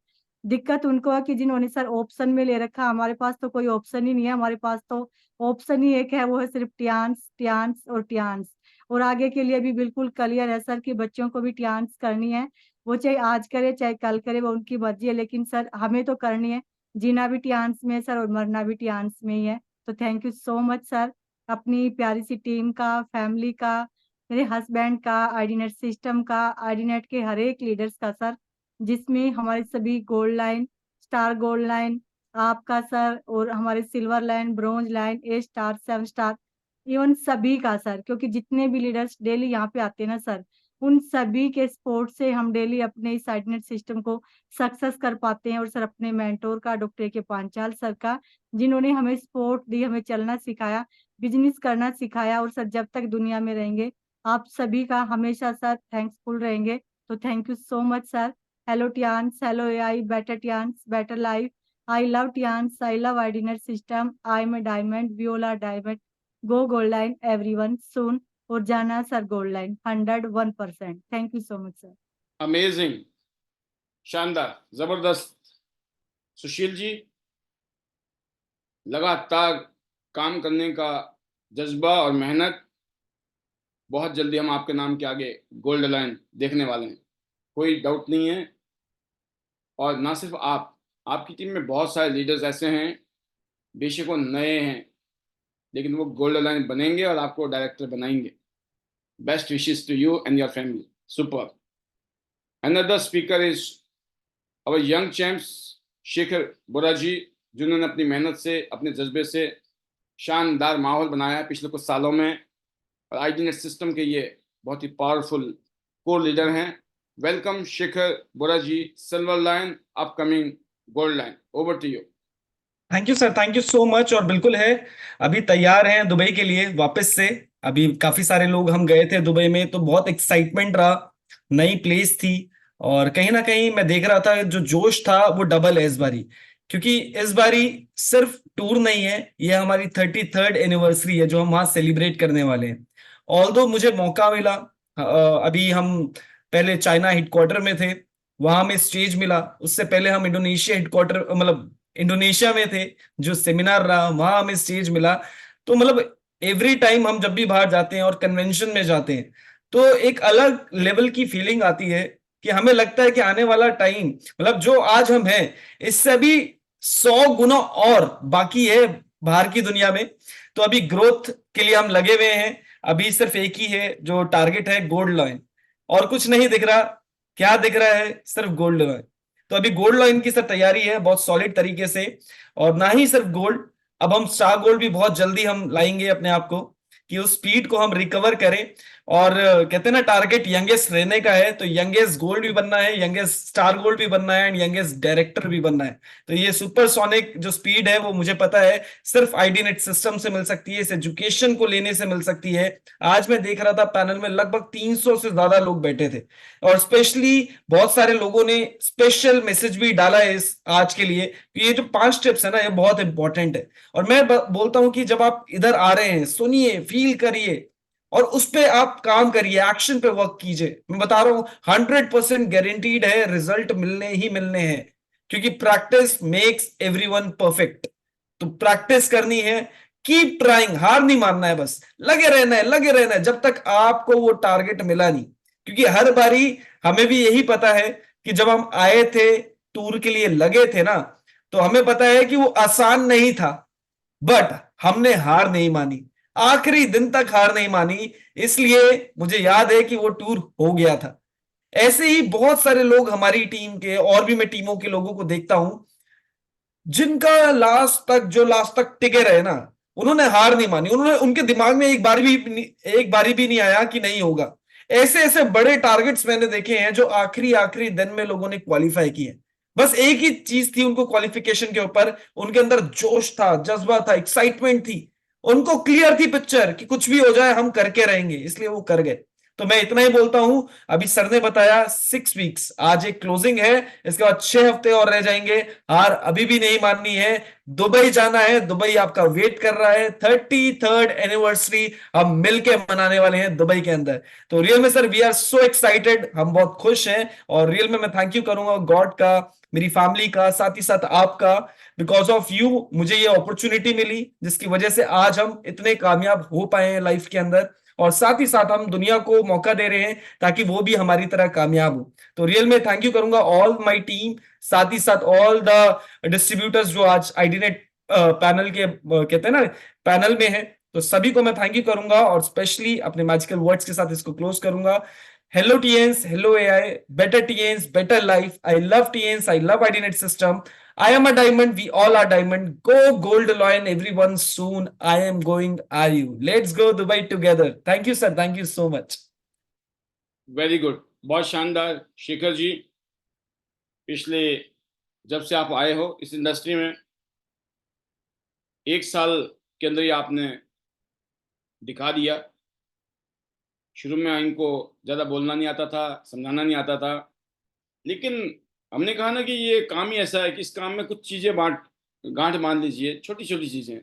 दिक्कत उनको है कि जिन्होंने सर ऑप्शन में ले रखा, हमारे पास तो कोई ऑप्शन ही नहीं है, हमारे पास तो ऑप्शन ही एक है, वो है सिर्फ टियान्स टियान्स और टियान्स। और आगे के लिए भी बिल्कुल क्लियर है सर कि बच्चों को भी टियान्स करनी है, वो चाहे आज करे चाहे कल करे, वो उनकी मर्जी है, लेकिन सर हमें तो करनी है। जीना भी टियान्स में है सर और मरना भी टियान्स में ही है। तो thank you so much sir, अपनी प्यारी सी टीम का, फैमिली का, मेरे हस्बैंड का, आईडीनेट सिस्टम का, आईडीनेट के हर एक लीडर्स का सर, जिसमें हमारे सभी gold line, star gold line, आपका सर, और हमारे सिल्वर लाइन, ब्रोंज लाइन, ए स्टार, 7 स्टार, इवन सभी का सर, क्योंकि जितने भी लीडर्स डेली यहाँ पे आते हैं ना सर, उन सभी के सपोर्ट से हम डेली अपने इस आईडीनेट सिस्टम को सक्सेस कर पाते हैं। और सर अपने मेंटोर का, डॉक्टर के पांचाल सर का, जिन्होंने हमें सपोर्ट दी, हमें चलना सिखाया, बिजनेस करना सिखाया, और सर जब तक दुनिया में रहेंगे आप सभी का हमेशा सर थैंक्सफुल रहेंगे। तो thank you so much sir. Hello Tiens, hello AI, better Tiens, better life. I love Tiens, I love IDNet system, I am a diamond, we all are diamond, go gold line everyone soon. और जाना sir gold line 101%। Thank you so much sir. Amazing, शानदार, जबरदस्त। सुशील जी, लगातार काम करने का जज्बा और मेहनत, बहुत जल्दी हम आपके नाम के आगे गोल्ड लाइन देखने वाले हैं, कोई डाउट नहीं है। और ना सिर्फ आप, आपकी टीम में बहुत सारे लीडर्स ऐसे हैं, बेशक वो नए हैं, लेकिन वो गोल्ड लाइन बनेंगे और आपको डायरेक्टर बनाएंगे। Best wishes to you and your family. Super. Another speaker is our young champs Shekhar Bora ji, जिन्होंने अपनी मेहनत से, अपने जज्बे से शानदार माहौल बनाया है पिछले कुछ सालों में, और आईडीनेट सिस्टम के ये बहुत ही पावरफुल कोर लीडर हैं। Welcome Shekhar Bora ji, silver line, upcoming gold line. Over to you. Thank you sir, thank you so much. और बिल्कुल है, अभी तैयार हैं दुबई के लिए वापस से। अभी काफी सारे लोग हम गए थे दुबई में, तो बहुत एक्साइटमेंट रहा, नई प्लेस थी, और कहीं ना कहीं मैं देख रहा था जो जोश था वो डबल है इस बारी, क्योंकि इस बारी सिर्फ टूर नहीं है, ये हमारी 33rd एनिवर्सरी है जो हम वहां सेलिब्रेट करने वाले हैं। ऑल्दो मुझे मौका मिला, अभी हम पहले चाइना हेडक्वार्टर में थे, वहां में स्टेज मिला। उससे पहले हम इंडोनेशिया हेडक्वार्टर, मतलब इंडोनेशिया में थे, जो सेमिनार रहा वहां हमें स्टेज मिला। तो मतलब एवरी टाइम हम जब भी बाहर जाते हैं और कन्वेंशन में जाते हैं, तो एक अलग लेवल की फीलिंग आती है कि हमें लगता है कि आने वाला टाइम, मतलब जो आज हम हैं, इससे भी 100 गुना और बाकी है बाहर की दुनिया में। तो अभी ग्रोथ के लिए हम लगे हुए हैं। अभी सिर्फ एक ही है जो टारगेट है, गोल्ड लाइन, और कुछ नहीं दिख रहा। क्या दिख रहा है? सिर्फ गोल्ड लाइन। तो अभी गोल्ड लाइन की सर तैयारी है बहुत सॉलिड तरीके से। और ना ही सिर्फ गोल्ड, अब हम स्टार गोल्ड भी बहुत जल्दी हम लाएंगे अपने आप को, कि उस स्पीड को हम रिकवर करें। और कहते हैं ना, टारगेट यंगेस्ट रहने का है, तो यंगेस्ट गोल्ड भी बनना है, यंगेस्ट स्टार गोल्ड भी बनना है, एंड यंगेस्ट डायरेक्टर भी बनना है। तो ये सुपरसोनिक जो स्पीड है वो मुझे पता है सिर्फ आईडीनेट सिस्टम से मिल सकती है, इस एजुकेशन को लेने से मिल सकती है। आज मैं देख रहा था पैनल में लगभग 300 से ज्यादा लोग बैठे थे, और स्पेशली बहुत सारे लोगों ने स्पेशल मैसेज भी डाला है इस आज के लिए, कि ये जो 5 स्टेप्स है ना, ये बहुत इंपॉर्टेंट है। और मैं बोलता हूं कि जब आप इधर आ रहे हैं, सुनिए, फील करिए, और उस पे आप काम करिए, एक्शन पे वर्क कीजिए। मैं बता रहा हूं 100% गारंटीड है, रिजल्ट मिलने ही मिलने हैं, क्योंकि प्रैक्टिस मेक्स एवरीवन परफेक्ट। तो प्रैक्टिस करनी है, कीप ट्राइंग, हार नहीं मानना है, बस लगे रहना है, लगे रहना है जब तक आपको वो टारगेट मिला नहीं। क्योंकि हर बारी हमें भी यही पता है कि जब हम आए थे टूर के लिए, लगे थे ना, तो हमें पता है कि वो आसान नहीं था, बट हमने हार नहीं मानी, आखिरी दिन तक हार नहीं मानी। इसलिए मुझे याद है कि वो टूर हो गया था। ऐसे ही बहुत सारे लोग हमारी टीम के, और भी मैं टीमों के लोगों को देखता हूं, जिनका लास्ट तक टिके रहे ना, उन्होंने हार नहीं मानी, उन्होंने, उनके दिमाग में एक बारी भी नहीं आया कि नहीं होगा। ऐसे ऐसे बड़े टारगेट्स मैंने देखे हैं जो आखिरी आखिरी दिन में लोगों ने क्वालिफाई किए। बस एक ही चीज थी उनको क्वालिफिकेशन के ऊपर, उनके अंदर जोश था, जज्बा था, एक्साइटमेंट थी, उनको क्लियर थी पिक्चर कि कुछ भी हो जाए हम करके रहेंगे, इसलिए वो कर गए। तो मैं इतना ही बोलता हूं। अभी सर ने बताया 6 वीक्स, आज एक क्लोजिंग है, इसके बाद 6 हफ्ते और रह जाएंगे। हार अभी भी नहीं माननी है, दुबई जाना है, दुबई आपका वेट कर रहा है। 33rd एनिवर्सरी हम मिलके मनाने वाले हैं दुबई के अंदर। तो रियल में sir we are so excited, हम बहुत खुश हैं। और रियल में मैं थैंक यू करूंगा गॉड का, मेरी फैमिली का, साथ ही साथ आपका। बिकॉज ऑफ यू मुझे ये अपॉर्चुनिटी मिली, जिसकी वजह से आज हम इतने कामयाब हो पाए हैं लाइफ के अंदर। और साथ ही साथ हम दुनिया को मौका दे रहे हैं ताकि वो भी हमारी तरह कामयाब हो। तो रियल में थैंक यू करूंगा ऑल माय टीम, साथ ही साथ ऑल द डिस्ट्रीब्यूटर्स जो आज आईडीनेट पैनल के कहते हैं ना पैनल में है, तो सभी को मैं थैंक यू करूंगा। और स्पेशली अपने मैजिकल वर्ड्स के साथ इसको क्लोज करूंगा। Hello Tiens, hello AI, better Tiens, better life. I love Tiens, I love IDNet system. I am a diamond. We all are diamond. Go gold lion, everyone. Soon I am going. Are you? Let's go Dubai together. Thank you, sir. Thank you so much. Very good, बहुत शानदार शेखर जी। पिछले जब से आप आए हो इस industry में, 1 साल के अंदर ही आपने दिखा दिया। शुरू में इनको ज़्यादा बोलना नहीं आता था, समझाना नहीं आता था, लेकिन हमने कहा ना कि ये काम ही ऐसा है कि इस काम में कुछ चीज़ें गांठ बांध लीजिए, छोटी छोटी चीज़ें।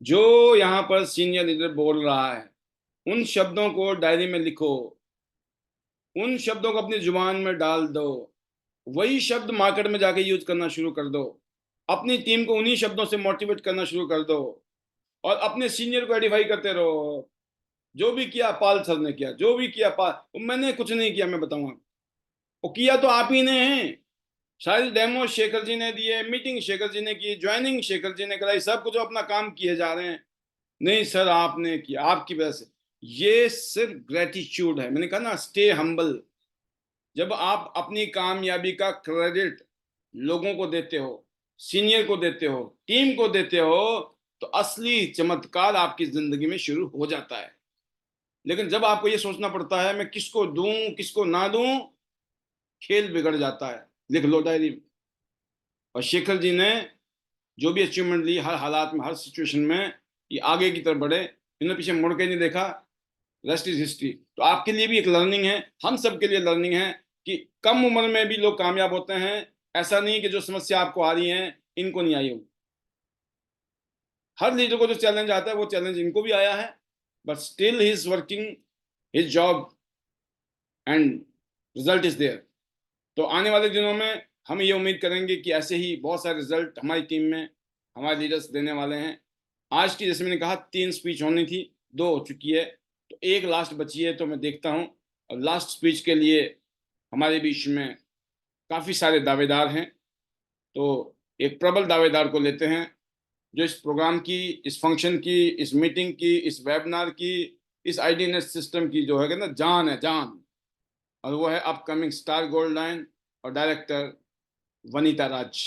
जो यहाँ पर सीनियर लीडर बोल रहा है, उन शब्दों को डायरी में लिखो, उन शब्दों को अपनी जुबान में डाल दो, वही शब्द मार्केट में जाके यूज करना शुरू कर दो, अपनी टीम को उन्हीं शब्दों से मोटिवेट करना शुरू कर दो, और अपने सीनियर को एडिफाई करते रहो। जो भी किया पाल सर ने किया, जो भी किया पाल, मैंने कुछ नहीं किया, मैं बताऊंगा। वो किया तो आप ही ने है। शायद डेमो शेखर जी ने दिए, मीटिंग शेखर जी ने की, ज्वाइनिंग शेखर जी ने कराई, सब कुछ अपना काम किए जा रहे हैं। नहीं सर, आपने किया, आपकी वजह से। ये सिर्फ ग्रेटिट्यूड है। मैंने कहा ना, स्टे हम्बल। जब आप अपनी कामयाबी का क्रेडिट लोगों को देते हो, सीनियर को देते हो, टीम को देते हो, तो असली चमत्कार आपकी जिंदगी में शुरू हो जाता है। लेकिन जब आपको ये सोचना पड़ता है मैं किसको दूं किसको ना दूं, खेल बिगड़ जाता है। लिख लो डायरी में। और शेखर जी ने जो भी अचीवमेंट ली, हर हालात में, हर सिचुएशन में, ये आगे की तरफ बढ़े, इन्होंने पीछे मुड़ के नहीं देखा। Rest is history. तो आपके लिए भी एक लर्निंग है, हम सब के लिए लर्निंग है कि कम उम्र में भी लोग कामयाब होते हैं। ऐसा नहीं कि जो समस्या आपको आ रही है इनको नहीं आई हो। हर लीडर को जो चैलेंज आता है वो चैलेंज इनको भी आया है, but still he is working his job and result is there. तो आने वाले दिनों में हम ये उम्मीद करेंगे कि ऐसे ही बहुत सारे रिजल्ट हमारी टीम में हमारे लीडर्स देने वाले हैं। आज की, जैसे मैंने कहा, 3 स्पीच होनी थी, 2 हो चुकी है, तो एक लास्ट बची है। तो मैं देखता हूँ, और लास्ट स्पीच के लिए हमारे बीच में काफ़ी सारे दावेदार हैं। तो एक प्रबल दावेदार को लेते हैं जो इस प्रोग्राम की, इस फंक्शन की, इस मीटिंग की, इस वेबिनार की, इस आईडीनेट सिस्टम की जो है ना जान है, जान। और वो है अपकमिंग स्टार गोल्ड लाइन और डायरेक्टर वनीता राज।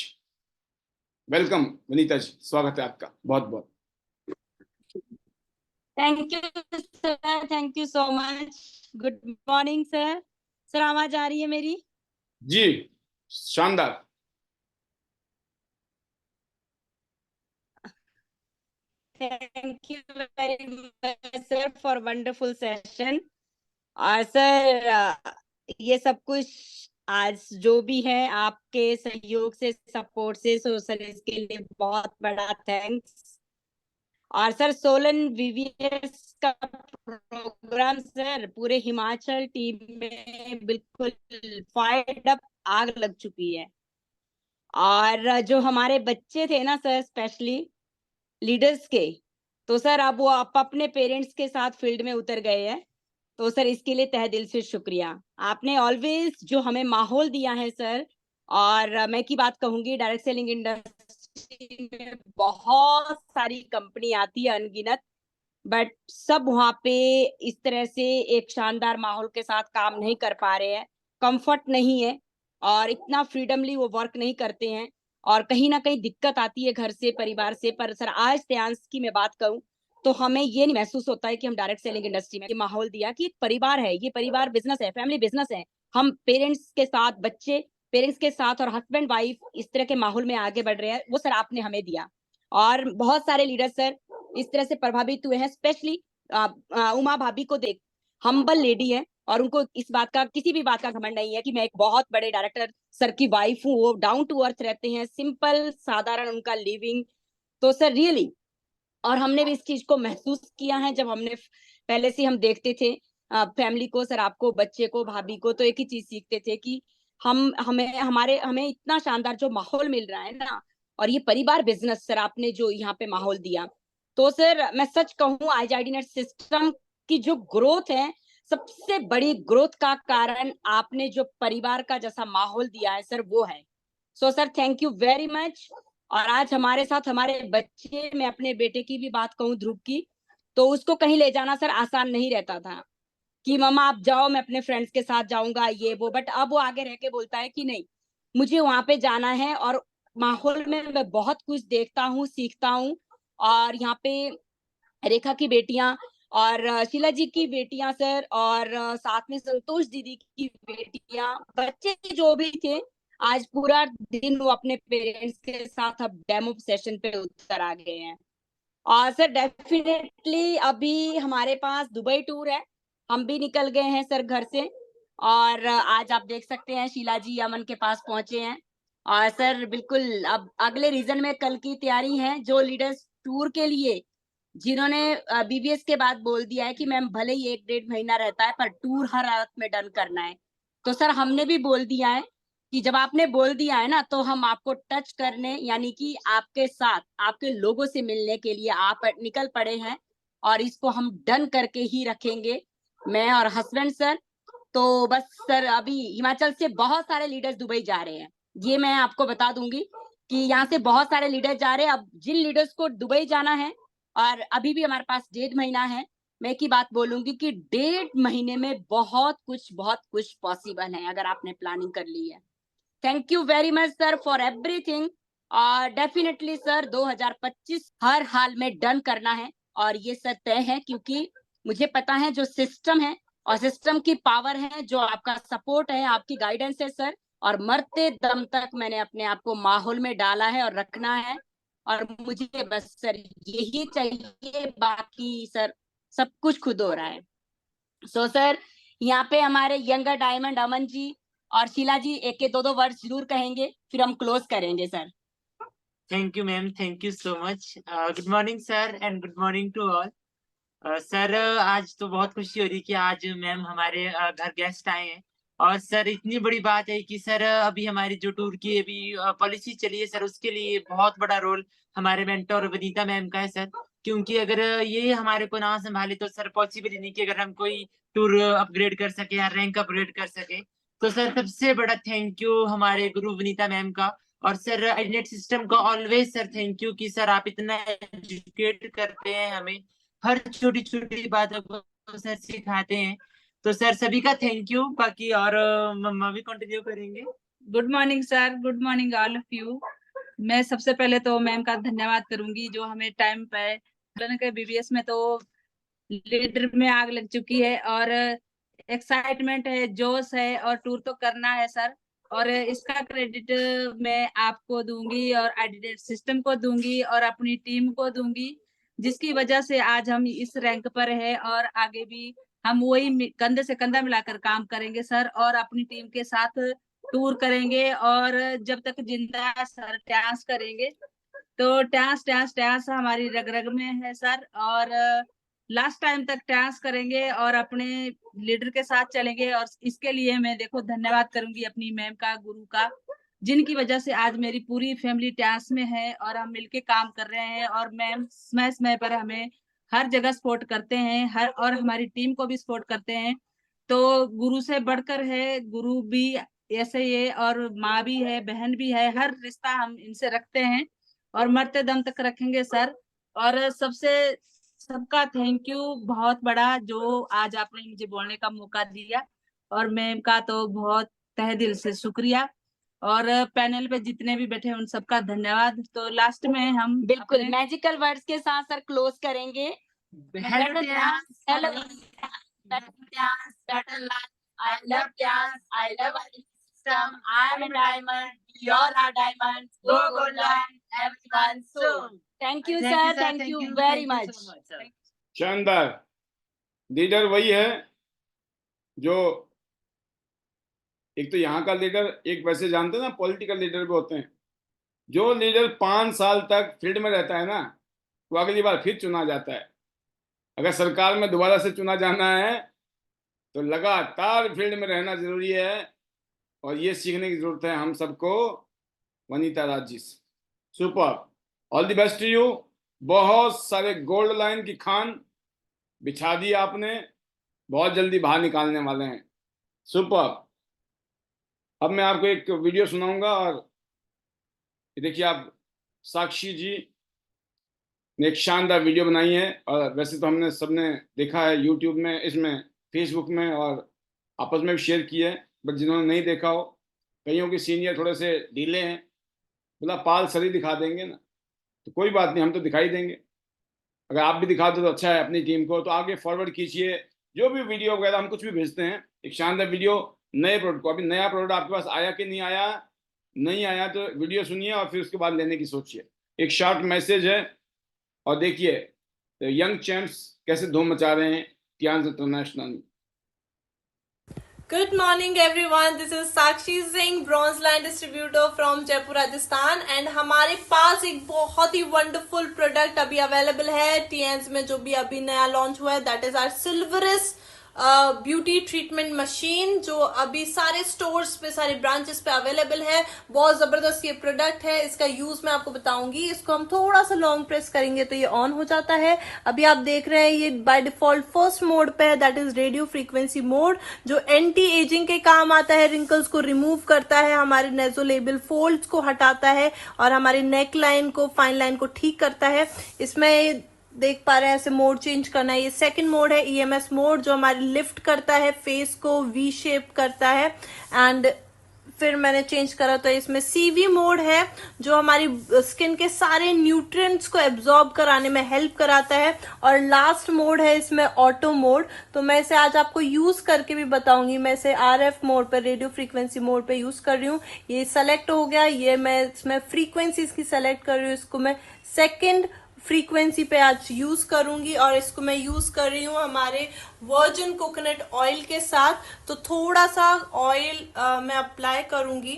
वेलकम वनीता जी, स्वागत है आपका बहुत बहुत। Thank you sir, thank you so much. Good morning sir. Sir आवाज आ रही है मेरी? जी, शानदार। Thank you very much sir for wonderful session. और सर ये सब कुछ आज जो भी है आपके सहयोग से, सपोर्ट से, सो सर इसके लिए बहुत बड़ा थैंक्स। और सर सोलन वीवीएस का प्रोग्राम सर पूरे हिमाचल टीम में बिल्कुल फायर्ड अप, आग लग चुकी है। और जो हमारे बच्चे थे ना सर, स्पेशली लीडर्स के, तो सर अब वो अपने पेरेंट्स के साथ फील्ड में उतर गए हैं। तो सर इसके लिए तहे दिल से शुक्रिया। आपने ऑलवेज जो हमें माहौल दिया है सर। और मैं की बात कहूंगी, डायरेक्ट सेलिंग इंडस्ट्री में बहुत सारी कंपनी आती है अनगिनत, बट सब वहां पे इस तरह से एक शानदार माहौल के साथ काम नहीं कर पा रहे हैं। कंफर्ट नहीं है और इतना फ्रीडमली वो वर्क नहीं करते हैं, और कहीं ना कहीं दिक्कत आती है घर से, परिवार से। पर सर आज त्यांश की मैं बात करूं तो हमें ये नहीं महसूस होता है कि हम डायरेक्ट सेलिंग इंडस्ट्री में माहौल दिया कि एक परिवार है, ये परिवार बिजनेस है, फैमिली बिजनेस है। हम पेरेंट्स के साथ, बच्चे पेरेंट्स के साथ और हस्बैंड वाइफ इस तरह के माहौल में आगे बढ़ रहे हैं, वो सर आपने हमें दिया। और बहुत सारे लीडर सर इस तरह से प्रभावित हुए हैं, स्पेशली उमा भाभी को देख हम्बल लेडी है और उनको इस बात का, किसी भी बात का घमंड नहीं है कि मैं एक बहुत बड़े डायरेक्टर सर की वाइफ हूँ। वो डाउन टू अर्थ रहते हैं, सिंपल साधारण उनका लिविंग। तो सर रियली, और हमने भी इस चीज को महसूस किया है जब हमने पहले से हम देखते थे फैमिली को, सर आपको, बच्चे को, भाभी को, तो एक ही चीज सीखते थे कि हमें इतना शानदार जो माहौल मिल रहा है ना, और ये परिवार बिजनेस सर आपने जो यहाँ पे माहौल दिया, तो सर मैं सच कहूँ आज आईडीनेट सिस्टम की जो ग्रोथ है, सबसे बड़ी ग्रोथ का कारण आपने जो परिवार का जैसा माहौल दिया है सर, वो है। So sir thank you very much. और आज हमारे साथ हमारे बच्चे, मैं अपने बेटे की भी बात कहूँ, ध्रुव की, तो उसको कहीं ले जाना सर आसान नहीं रहता था कि मम्मा आप जाओ, मैं अपने फ्रेंड्स के साथ जाऊंगा ये वो, बट अब वो आगे रह के बोलता है कि नहीं, मुझे वहां पे जाना है। और माहौल में मैं बहुत कुछ देखता हूँ, सीखता हूँ। और यहाँ पे रेखा की बेटियां और शीला जी की बेटियां सर, और साथ में संतोष दीदी की बेटियां, बच्चे जो भी थे, आज पूरा दिन वो अपने पेरेंट्स के साथ अब डेमो सेशन पे उतर आ गए हैं। और सर डेफिनेटली अभी हमारे पास दुबई टूर है, हम भी निकल गए हैं सर घर से। और आज आप देख सकते हैं शीला जी अमन के पास पहुंचे हैं। और सर बिल्कुल अब अगले रीजन में कल की तैयारी है, जो लीडर्स टूर के लिए जिन्होंने बीबीएस के बाद बोल दिया है कि मैम भले ही 1-1.5 महीना रहता है पर टूर हर हालत में डन करना है, तो सर हमने भी बोल दिया है कि जब आपने बोल दिया है ना, तो हम आपको टच करने, यानी कि आपके साथ आपके लोगों से मिलने के लिए आप निकल पड़े हैं, और इसको हम डन करके ही रखेंगे, मैं और हस्बैंड सर। तो बस सर अभी हिमाचल से बहुत सारे लीडर्स दुबई जा रहे हैं, ये मैं आपको बता दूंगी कि यहाँ से बहुत सारे लीडर जा रहे हैं। अब जिन लीडर्स को दुबई जाना है, और अभी भी हमारे पास 1.5 महीना है, मैं एक ही बात बोलूंगी कि 1.5 महीने में बहुत कुछ पॉसिबल है अगर आपने प्लानिंग कर ली है। Thank you very much sir for everything. और डेफिनेटली सर 2025 हर हाल में डन करना है, और ये सर तय है, क्योंकि मुझे पता है जो सिस्टम है और सिस्टम की पावर है, जो आपका सपोर्ट है, आपकी गाइडेंस है सर, और मरते दम तक मैंने अपने आप को माहौल में डाला है और रखना है। और मुझे बस सर यही चाहिए, बाकी सर सब कुछ खुद हो रहा है। सो सर यहाँ पे हमारे यंगर डायमंड अमन जी और शीला जी एक के दो वर्ड्स जरूर कहेंगे, फिर हम क्लोज करेंगे sir. Thank you, ma'am. Thank you so much. Good morning, sir, and good morning to all. Sir आज तो बहुत खुशी हो रही कि आज मैम हमारे घर गेस्ट आए हैं। और सर इतनी बड़ी बात है कि सर अभी हमारी जो टूर की अभी पॉलिसी चली है सर, उसके लिए बहुत बड़ा रोल हमारे मेंटर वनीता मैम का है सर। क्योंकि अगर ये हमारे को ना संभाले तो सर पॉसिबल ही नहीं कि अगर हम कोई टूर अपग्रेड कर सके या रैंक अपग्रेड कर सके। तो सर सबसे बड़ा थैंक यू हमारे गुरु वनीता मैम का। और सर आईडीनेट सिस्टम का ऑलवेज सर थैंक यू कि सर आप इतना एजुकेट करते हैं हमें, हर छोटी छोटी बातों को सर सिखाते हैं। तो सर सभी का थैंक यू। बाकी और मम्मा भी कंटिन्यू करेंगे। Good morning sir, good morning all of you. मैं सबसे पहले तो मैम का धन्यवाद करूंगी जो हमें टाइम पे बीबीएस में तो लीडर में आग लग चुकी है, और एक्साइटमेंट है, जोश है, और टूर तो करना है सर। और इसका क्रेडिट मैं आपको दूंगी और आईडीनेट सिस्टम को दूंगी और अपनी टीम को दूंगी, जिसकी वजह से आज हम इस रैंक पर है। और आगे भी हम वही कंधे से कंधा मिलाकर काम करेंगे सर, और अपनी टीम के साथ टूर करेंगे, और जब तक जिंदा है सर डांस करेंगे। तो डांस डांस डांस हमारी रग रग में है सर, और लास्ट टाइम तक डांस करेंगे और अपने लीडर के साथ चलेंगे। और इसके लिए मैं देखो धन्यवाद करूंगी अपनी मैम का, गुरु का, जिनकी वजह से आज मेरी पूरी फैमिली डांस में है और हम मिलके काम कर रहे हैं। और मैम समय समय पर हमें हर जगह सपोर्ट करते हैं, हर, और हमारी टीम को भी सपोर्ट करते हैं। तो गुरु से बढ़कर है, गुरु भी ऐसे ही है, और माँ भी है, बहन भी है, हर रिश्ता हम इनसे रखते हैं और मरते दम तक रखेंगे सर। और सबका थैंक यू बहुत बड़ा, जो आज आपने मुझे बोलने का मौका दिया, और मैम का तो बहुत तहे दिल से शुक्रिया, और पैनल पे जितने भी बैठे हैं उन सबका धन्यवाद। तो लास्ट में हम बिल्कुल मैजिकल वर्ड्स के साथ सर क्लोज करेंगे। Better dance, Hello. better dance, better life. I love dance, I love our system. I'm a diamond, we all are diamonds. Go Goldland, everyone soon. Thank you sir, thank you very thank you much. so much, sir. शानदार। Leader वही है जो एक तो यहाँ का leader, एक वैसे जानते हैं ना पॉलिटिकल लीडर भी होते हैं, जो लीडर 5 साल तक फील्ड में रहता है ना, वो अगली बार फिर चुना जाता है। अगर सरकार में दोबारा से चुना जाना है तो लगातार फील्ड में रहना जरूरी है, और ये सीखने की जरूरत है हम सबको वनीता राज जी से। Super, all the best to you. बहुत सारे गोल्ड लाइन की खान बिछा दी आपने, बहुत जल्दी बाहर निकालने वाले हैं। सुपर। अब मैं आपको एक वीडियो सुनाऊंगा, और ये देखिए आप, साक्षी जी ने एक शानदार वीडियो बनाई है, और वैसे तो हमने सबने देखा है यूट्यूब में, इसमें फेसबुक में, और आपस में भी शेयर की है, बट जिन्होंने नहीं देखा हो, कईयों के सीनियर थोड़े से ढीले हैं, बोला पाल सर ही दिखा देंगे ना, तो कोई बात नहीं, हम तो दिखाई देंगे। अगर आप भी दिखा दो तो अच्छा है अपनी टीम को, तो आगे फॉरवर्ड कीजिए। जो भी वीडियो वगैरह हम कुछ भी भेजते हैं, एक शानदार वीडियो नए प्रोडक्ट को, अभी नया प्रोडक्ट आपके पास आया कि नहीं आया, नहीं आया तो वीडियो सुनिए और फिर उसके बाद लेने की सोचिए। एक शॉर्ट मैसेज है, और देखिए यंग चैंप्स कैसे धूम मचा रहे हैं टियांस इंटरनेशनल में। Good morning everyone, this is Sakshi Singh, Bronze Line Distributor from Jaipur, Rajasthan, and हमारे पास एक बहुत ही वंडरफुल प्रोडक्ट अभी अवेलेबल है टीएंस में, जो भी अभी नया लॉन्च हुआ है, that is our silvers beauty treatment machine, जो अभी सारे स्टोर्स पे, सारे ब्रांचेस पे अवेलेबल है। बहुत जबरदस्त ये प्रोडक्ट है। इसका यूज मैं आपको बताऊंगी। इसको हम थोड़ा सा लॉन्ग प्रेस करेंगे तो ये ऑन हो जाता है। अभी आप देख रहे हैं ये बाय डिफॉल्ट फर्स्ट मोड पे है, that is radio frequency mode, जो एंटी एजिंग के काम आता है, रिंकल्स को रिमूव करता है, हमारे नेजोलेबियल फोल्ड्स को हटाता है, और हमारी नेक लाइन को, फाइन लाइन को ठीक करता है। इसमें देख पा रहे हैं ऐसे मोड चेंज करना है। ये सेकंड मोड है, ईएमएस मोड, जो हमारी लिफ्ट करता है, फेस को वी शेप करता है। एंड फिर मैंने चेंज करा तो इसमें सीवी मोड है, जो हमारी स्किन के सारे न्यूट्रिएंट्स को एब्जॉर्ब कराने में हेल्प कराता है। और लास्ट मोड है इसमें ऑटो मोड, तो मैं इसे आज आपको यूज करके भी बताऊंगी। मैं इसे आरएफ मोड पर, रेडियो फ्रीक्वेंसी मोड पे यूज कर रही हूँ। ये सेलेक्ट हो गया, ये मैं इसमें फ्रीक्वेंसी इसकी सेलेक्ट कर रही हूँ। इसको मैं सेकेंड फ्रीक्वेंसी पे आज यूज करूंगी, और इसको मैं यूज कर रही हूँ हमारे वर्जिन कोकोनट ऑयल के साथ। तो थोड़ा सा ऑयल मैं अप्लाई करूंगी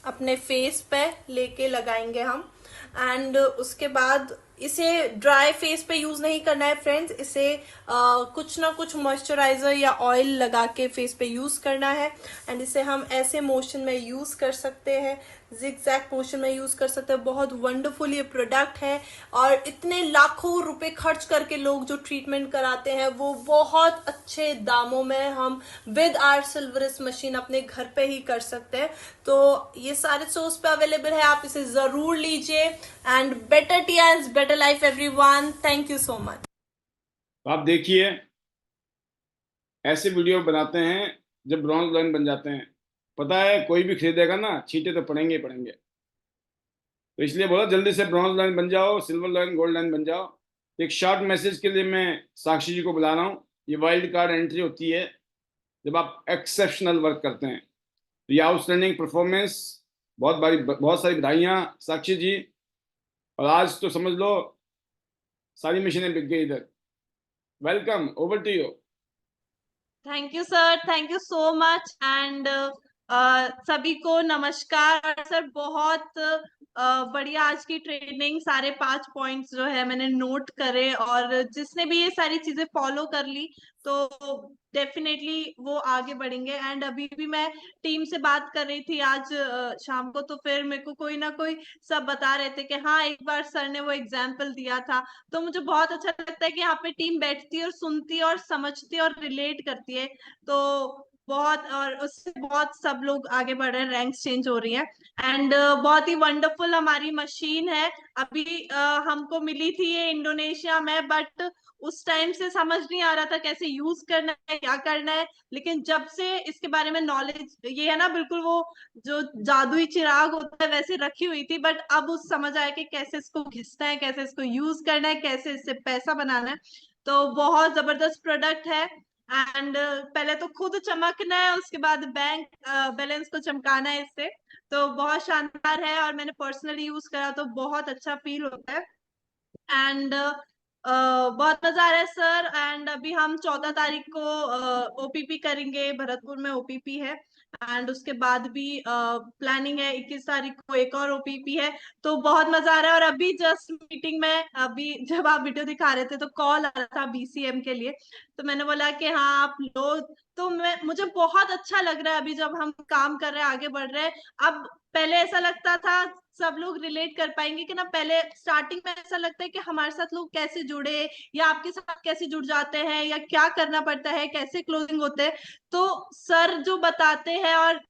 अपने फेस पे, लेके लगाएंगे हम। एंड उसके बाद इसे ड्राई फेस पे यूज नहीं करना है फ्रेंड्स, इसे कुछ ना कुछ मॉइस्चराइजर या ऑयल लगा के फेस पे यूज करना है। एंड इसे हम ऐसे मोशन में यूज कर सकते हैं, जिगजैग मोशन में यूज कर सकते हैं। बहुत वंडरफुल ये प्रोडक्ट है, और इतने लाखों रुपए खर्च करके लोग जो ट्रीटमेंट कराते हैं, वो बहुत अच्छे दामों में हम विद आवर सिल्वरस मशीन अपने घर पे ही कर सकते हैं। तो ये सारे सोर्स पे अवेलेबल है, आप इसे जरूर लीजिए। And better Tiens, better life everyone. Thank you so much. आप देखिए ऐसे वीडियो बनाते हैं जब ब्रॉन्ज लाइन बन जाते हैं, पता है कोई भी खरीदेगा ना, छींटे तो पड़ेंगे ही पड़ेंगे। तो इसलिए बोला जल्दी से ब्रॉन्ज लाइन बन जाओ, सिल्वर लाइन, गोल्ड लाइन बन जाओ। एक शॉर्ट मैसेज के लिए मैं साक्षी जी को बुला रहा हूँ। ये वाइल्ड कार्ड एंट्री होती है जब आप एक्सेप्शनल वर्क करते हैं। तो ये आउटस्टैंडिंग परफॉर्मेंस, बहुत सारी बधाइयाँ साक्षी जी। और आज तो समझ लो सारी मशीनें बिक गई इधर। Welcome, over to you. Thank you sir, thank you so much. And सभी को नमस्कार। सर बहुत बढ़िया आज की ट्रेनिंग, सारे 5 पॉइंट्स जो है मैंने नोट करे, और जिसने भी ये सारी चीजें फॉलो कर ली तो डेफिनेटली वो आगे बढ़ेंगे। एंड अभी भी मैं टीम से बात कर रही थी आज शाम को, तो फिर मेरे को कोई ना कोई सब बता रहे थे कि हाँ एक बार सर ने वो एग्जाम्पल दिया था। तो मुझे बहुत अच्छा लगता है कि यहाँ पे टीम बैठती है और सुनती है और समझती है और रिलेट करती है। तो बहुत, और उससे बहुत सब लोग आगे बढ़ रहे हैं, रैंक्स चेंज हो रही है। एंड बहुत ही वंडरफुल हमारी मशीन है। अभी हमको मिली थी ये इंडोनेशिया में, बट उस टाइम से समझ नहीं आ रहा था कैसे यूज करना है, क्या करना है। लेकिन जब से इसके बारे में नॉलेज, ये है ना बिल्कुल वो जो जादुई चिराग होता है वैसे रखी हुई थी, बट अब उस समझ आया कि कैसे इसको घिसना है, कैसे इसको यूज करना है, कैसे इससे पैसा बनाना है। तो बहुत जबरदस्त प्रोडक्ट है। एंड पहले तो खुद चमकना है, उसके बाद बैंक बैलेंस को चमकाना है इससे। तो बहुत शानदार है, और मैंने पर्सनली यूज करा तो बहुत अच्छा फील होता है। एंड बहुत मजा आ रहा है सर। एंड अभी हम 14 तारीख को ओपीपी करेंगे, भरतपुर में ओपीपी है। एंड उसके बाद भी प्लानिंग है 21 तारीख को एक और ओपीपी है। तो बहुत मजा आ रहा है। और अभी जस्ट मीटिंग में, अभी जब आप वीडियो दिखा रहे थे तो कॉल आ रहा था बीसीएम के लिए, तो मैंने बोला कि हाँ आप लो। तो मुझे बहुत अच्छा लग रहा है अभी जब हम काम कर रहे हैं, आगे बढ़ रहे हैं। अब पहले ऐसा लगता था, सब लोग रिलेट कर पाएंगे कि ना, पहले स्टार्टिंग में ऐसा लगता है कि हमारे साथ लोग कैसे जुड़े या आपके साथ कैसे जुड़ जाते हैं या क्या करना पड़ता है, कैसे क्लोजिंग होते हैं। तो सर जो बताते हैं, और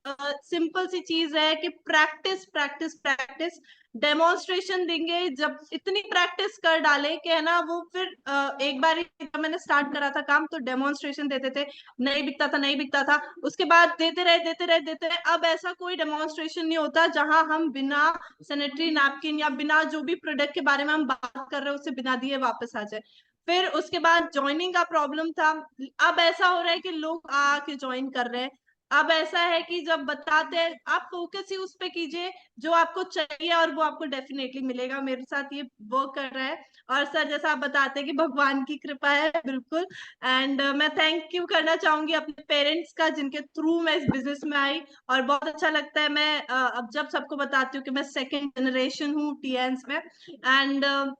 सिंपल सी चीज है कि प्रैक्टिस प्रैक्टिस प्रैक्टिस, डेमोन्स्ट्रेशन देंगे। जब इतनी प्रैक्टिस कर डाले कि है ना, वो फिर एक बार जब मैंने स्टार्ट करा था काम तो डेमोन्स्ट्रेशन देते थे, नहीं बिकता था, नहीं बिकता था। उसके बाद देते रहे देते रहे देते रहे। अब ऐसा कोई डेमोन्स्ट्रेशन नहीं होता जहां हम बिना सैनिटरी नैपकिन या बिना जो भी प्रोडक्ट के बारे में हम बात कर रहे हैं उसे बिना दिए वापस आ जाए। फिर उसके बाद ज्वाइनिंग का प्रॉब्लम था। अब ऐसा हो रहा है कि लोग आके ज्वाइन कर रहे हैं। अब ऐसा है कि जब बताते हैं, आप फोकस ही उस पे कीजिए जो आपको चाहिए और वो आपको डेफिनेटली मिलेगा। मेरे साथ ये वर्क कर रहा है। और सर जैसा आप बताते हैं कि भगवान की कृपा है, बिल्कुल। एंड मैं थैंक यू करना चाहूंगी अपने पेरेंट्स का, जिनके थ्रू मैं इस बिजनेस में आई। और बहुत अच्छा लगता है, मैं अब जब सबको बताती हूँ कि मैं सेकंड जनरेशन हूँ टीएंस में। एंड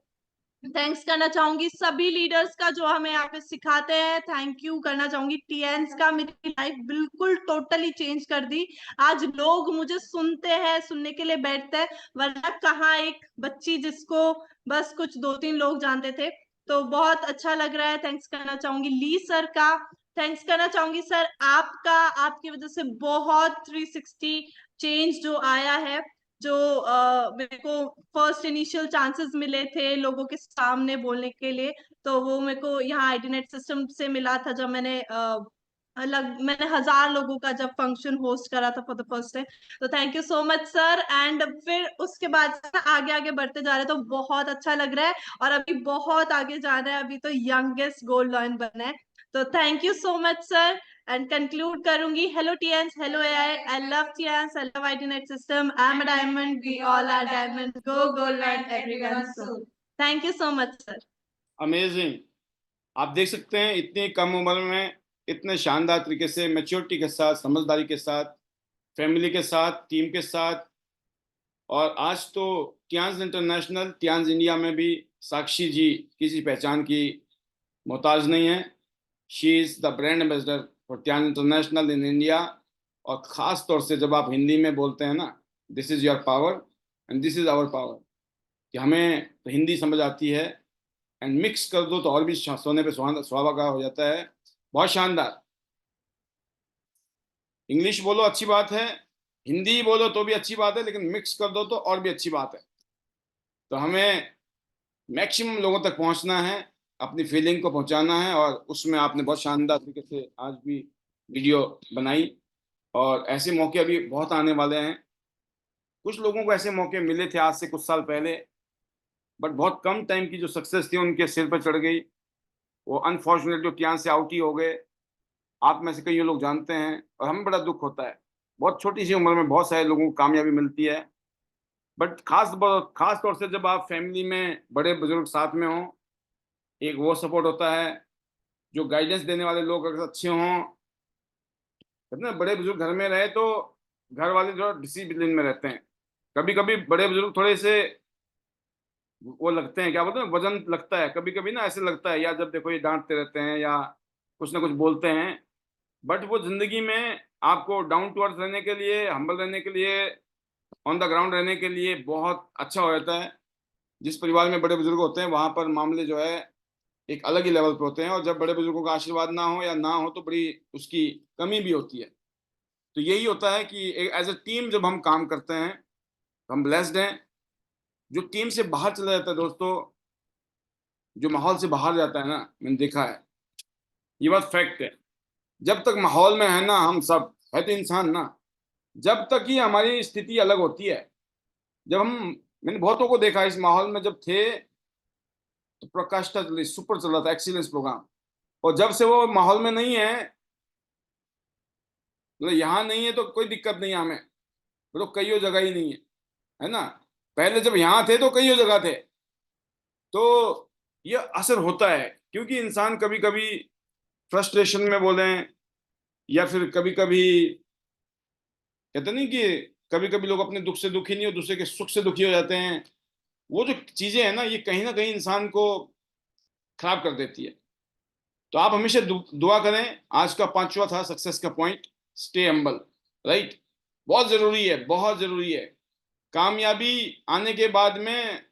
थैंक्स करना चाहूंगी सभी लीडर्स का जो हमें यहाँ पे सिखाते हैं। थैंक यू करना चाहूंगी टीएंस का, मेरी लाइफ बिल्कुल टोटली चेंज कर दी। आज लोग मुझे सुनते हैं, सुनने के लिए बैठते हैं, वरना कहाँ एक बच्ची जिसको बस कुछ 2-3 लोग जानते थे। तो बहुत अच्छा लग रहा है। थैंक्स करना चाहूंगी ली सर का। थैंक्स करना चाहूंगी सर आपका, आपकी वजह से बहुत 360 चेंज जो आया है। जो मेरे को फर्स्ट इनिशियल चांसेस मिले थे लोगों के सामने बोलने के लिए, तो वो मेरे को यहाँ आईडीनेट सिस्टम से मिला था, जब मैंने 1000 लोगों का जब फंक्शन होस्ट करा था फॉर द फर्स्ट टाइम। तो thank you so much sir. And फिर उसके बाद से आगे आगे बढ़ते जा रहे हैं तो बहुत अच्छा लग रहा है। और अभी बहुत आगे जा रहा है, अभी तो यंगेस्ट गोल्ड लॉयन बना है। तो thank you so much sir. And conclude करूंगी, hello Tiens, hello AI, I love Tiens, I love IDNet system, I am a diamond, we all are diamond, go gold line everyone soon. Thank you so much sir. Amazing. आप देख सकते हैं इतनी कम उम्र में इतने शानदार तरीके से, मैच्योरिटी के साथ, समझदारी के साथ, फैमिली के साथ, टीम के साथ। और आज तो टियांस इंटरनेशनल, टियांस इंडिया में भी साक्षी जी किसी पहचान की मोहताज नहीं है। She is the brand ambassador for Tiens international in India. और ख़ास तौर से जब आप हिंदी में बोलते हैं ना, this is your power and this is our power, कि हमें तो हिंदी समझ आती है, एंड मिक्स कर दो तो और भी सोने पे सुहागा का हो जाता है। बहुत शानदार। इंग्लिश बोलो अच्छी बात है, हिंदी बोलो तो भी अच्छी बात है, लेकिन मिक्स कर दो तो और भी अच्छी बात है। तो हमें मैक्सिमम लोगों तक पहुंचना है, अपनी फीलिंग को पहुंचाना है, और उसमें आपने बहुत शानदार तरीके से आज भी वीडियो बनाई। और ऐसे मौके अभी बहुत आने वाले हैं। कुछ लोगों को ऐसे मौके मिले थे आज से कुछ साल पहले, बट बहुत कम टाइम की जो सक्सेस थी उनके सिर पर चढ़ गई। वो अनफॉर्चुनेटली टियांस से आउट ही हो गए। आप में से कई लोग जानते हैं, और हमें बड़ा दुख होता है। बहुत छोटी सी उम्र में बहुत सारे लोगों को कामयाबी मिलती है, बट खास तौर से जब आप फैमिली में बड़े बुजुर्ग साथ में हों, एक वो सपोर्ट होता है। जो गाइडेंस देने वाले लोग अगर अच्छे हों, कहते हैं ना, बड़े बुजुर्ग घर में रहे तो घर वाले जो डिसिप्लिन में रहते हैं। कभी कभी बड़े बुजुर्ग थोड़े से वो लगते हैं, क्या बोलते हैं, वजन लगता है कभी कभी ना, ऐसे लगता है यार जब देखो ये डांटते रहते हैं या कुछ ना कुछ बोलते हैं। बट वो जिंदगी में आपको डाउन टू अर्थ रहने के लिए, हम्बल रहने के लिए, ऑन द ग्राउंड रहने के लिए बहुत अच्छा हो जाता है। जिस परिवार में बड़े बुजुर्ग होते हैं वहां पर मामले जो है एक अलग ही लेवल पर होते हैं, और जब बड़े बुजुर्गों का आशीर्वाद ना हो या ना हो तो बड़ी उसकी कमी भी होती है। तो यही होता है कि एज ए टीम जब हम काम करते हैं तो हम ब्लेस्ड हैं। जो टीम से बाहर चला जाता है दोस्तों, जो माहौल से बाहर जाता है ना, मैंने देखा है, ये बात फैक्ट है। जब तक माहौल में है ना, हम सब है तो इंसान ना, जब तक ही हमारी स्थिति अलग होती है। जब हम, मैंने बहुतों को देखा इस माहौल में जब थे तो प्रकाष्ठा सुपर चल रहा था, एक्सीलेंस प्रोग्राम। और जब से वो माहौल में नहीं है, मतलब यहाँ नहीं है, तो कोई दिक्कत नहीं है हमें, तो कई जगह ही नहीं है, है ना। पहले जब यहाँ थे तो कई जगह थे, तो ये असर होता है, क्योंकि इंसान कभी कभी फ्रस्ट्रेशन में बोलें, या फिर कभी कभी कहते नहीं कि कभी कभी लोग अपने दुख से दुखी नहीं हो, दूसरे के सुख से दुखी हो जाते हैं। वो जो चीजें हैं ना, ये कहीं ना कहीं इंसान को खराब कर देती है। तो आप हमेशा दुआ करें। आज का 5वां था सक्सेस का पॉइंट, स्टे हम्बल, राइट। बहुत जरूरी है, बहुत जरूरी है। कामयाबी आने के बाद में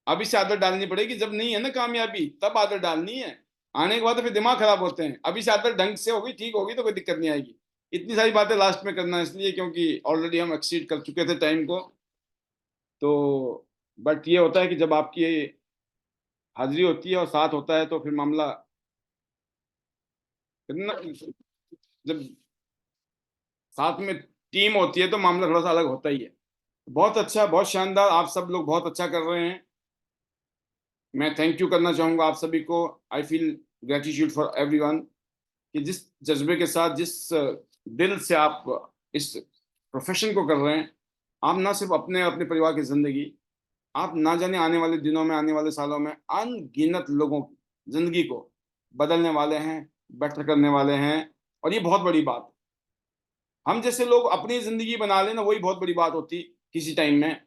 अभी से आदत डालनी पड़ेगी। जब नहीं है ना कामयाबी, तब आदत डालनी है। आने के बाद तो फिर दिमाग खराब होते हैं। अभी से आदत ढंग से होगी, ठीक होगी, तो कोई दिक्कत नहीं आएगी। इतनी सारी बातें लास्ट में करना इसलिए क्योंकि ऑलरेडी हम एक्सीड कर चुके थे टाइम को। तो बट ये होता है कि जब आपकी हाजिरी होती है और साथ होता है तो फिर मामला कितना, जब साथ में टीम होती है तो मामला थोड़ा सा अलग होता ही है। बहुत अच्छा, बहुत शानदार, आप सब लोग बहुत अच्छा कर रहे हैं। मैं थैंक यू करना चाहूँगा आप सभी को। आई फील ग्रेटिट्यूड फॉर एवरीवन कि जिस जज्बे के साथ, जिस दिल से आप इस प्रोफेशन को कर रहे हैं। आप ना सिर्फ अपने अपने परिवार की ज़िंदगी, आप ना जाने आने वाले दिनों में, आने वाले सालों में अनगिनत लोगों की ज़िंदगी को बदलने वाले हैं, बेटर करने वाले हैं। और ये बहुत बड़ी बात, हम जैसे लोग अपनी ज़िंदगी बना लेना वही बहुत बड़ी बात होती किसी टाइम में।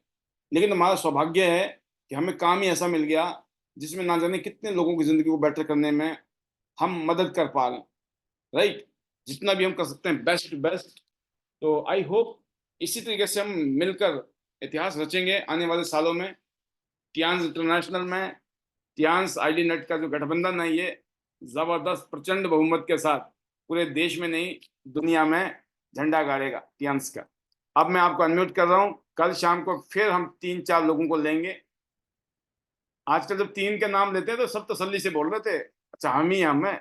लेकिन हमारा सौभाग्य है कि हमें काम ही ऐसा मिल गया जिसमें ना जाने कितने लोगों की ज़िंदगी को बेटर करने में हम मदद कर पा रहे हैं, राइट। जितना भी हम कर सकते हैं बेस्ट टू बेस्ट। तो आई होप इसी तरीके से हम मिलकर इतिहास रचेंगे आने वाले सालों में। टियांस इंटरनेशनल में टियांस आईडी नेट का जो गठबंधन है, ये जबरदस्त प्रचंड बहुमत के साथ पूरे देश में नहीं दुनिया में झंडा गाड़ेगा टियांस का। अब मैं आपको अनम्यूट कर रहा हूं। कल शाम को फिर हम 3-4 लोगों को लेंगे। आजकल जब 3 के नाम लेते हैं तो सब तसल्ली से बोल रहे थे, अच्छा हम ही हम हैं।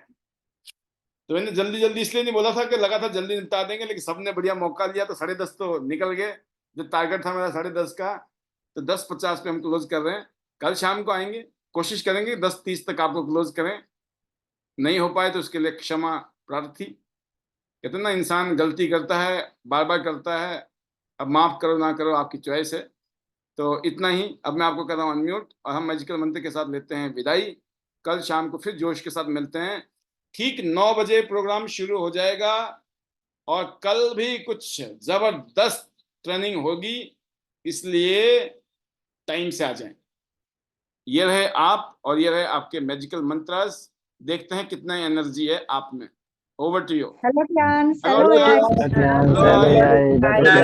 तो मैंने जल्दी जल्दी इसलिए नहीं बोला था कि लगा था जल्दी निपटा देंगे, लेकिन सबने बढ़िया मौका लिया तो 10:30 तो निकल गए। जो टारगेट था मेरा 10:30 का, तो 10:50 पे हम क्लोज कर रहे हैं। कल शाम को आएंगे, कोशिश करेंगे 10:30 तक आपको क्लोज करें। नहीं हो पाए तो उसके लिए क्षमा प्रार्थी। कहते ना, इंसान गलती करता है, बार बार करता है, अब माफ करो ना करो आपकी चॉइस है। तो इतना ही। अब मैं आपको कर रहा हूँ अनम्यूट और हम मैजिकल मंत्र के साथ लेते हैं विदाई। कल शाम को फिर जोश के साथ मिलते हैं। ठीक 9 बजे प्रोग्राम शुरू हो जाएगा और कल भी कुछ जबरदस्त ट्रेनिंग होगी, इसलिए टाइम से आ जाएं। ये रहे आप और ये रहे आपके मैजिकल मंत्रास। देखते हैं कितना एनर्जी है आप में। Over to you. Hello Tiens, Hello, hello Tians. Guys.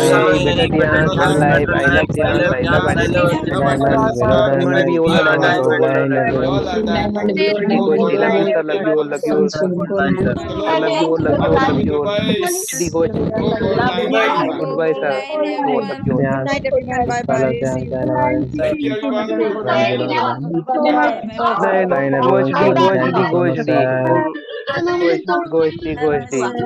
Goodbye, sir. Good night, everyone. Bye bye. See you. Thank you, everyone. Goshti.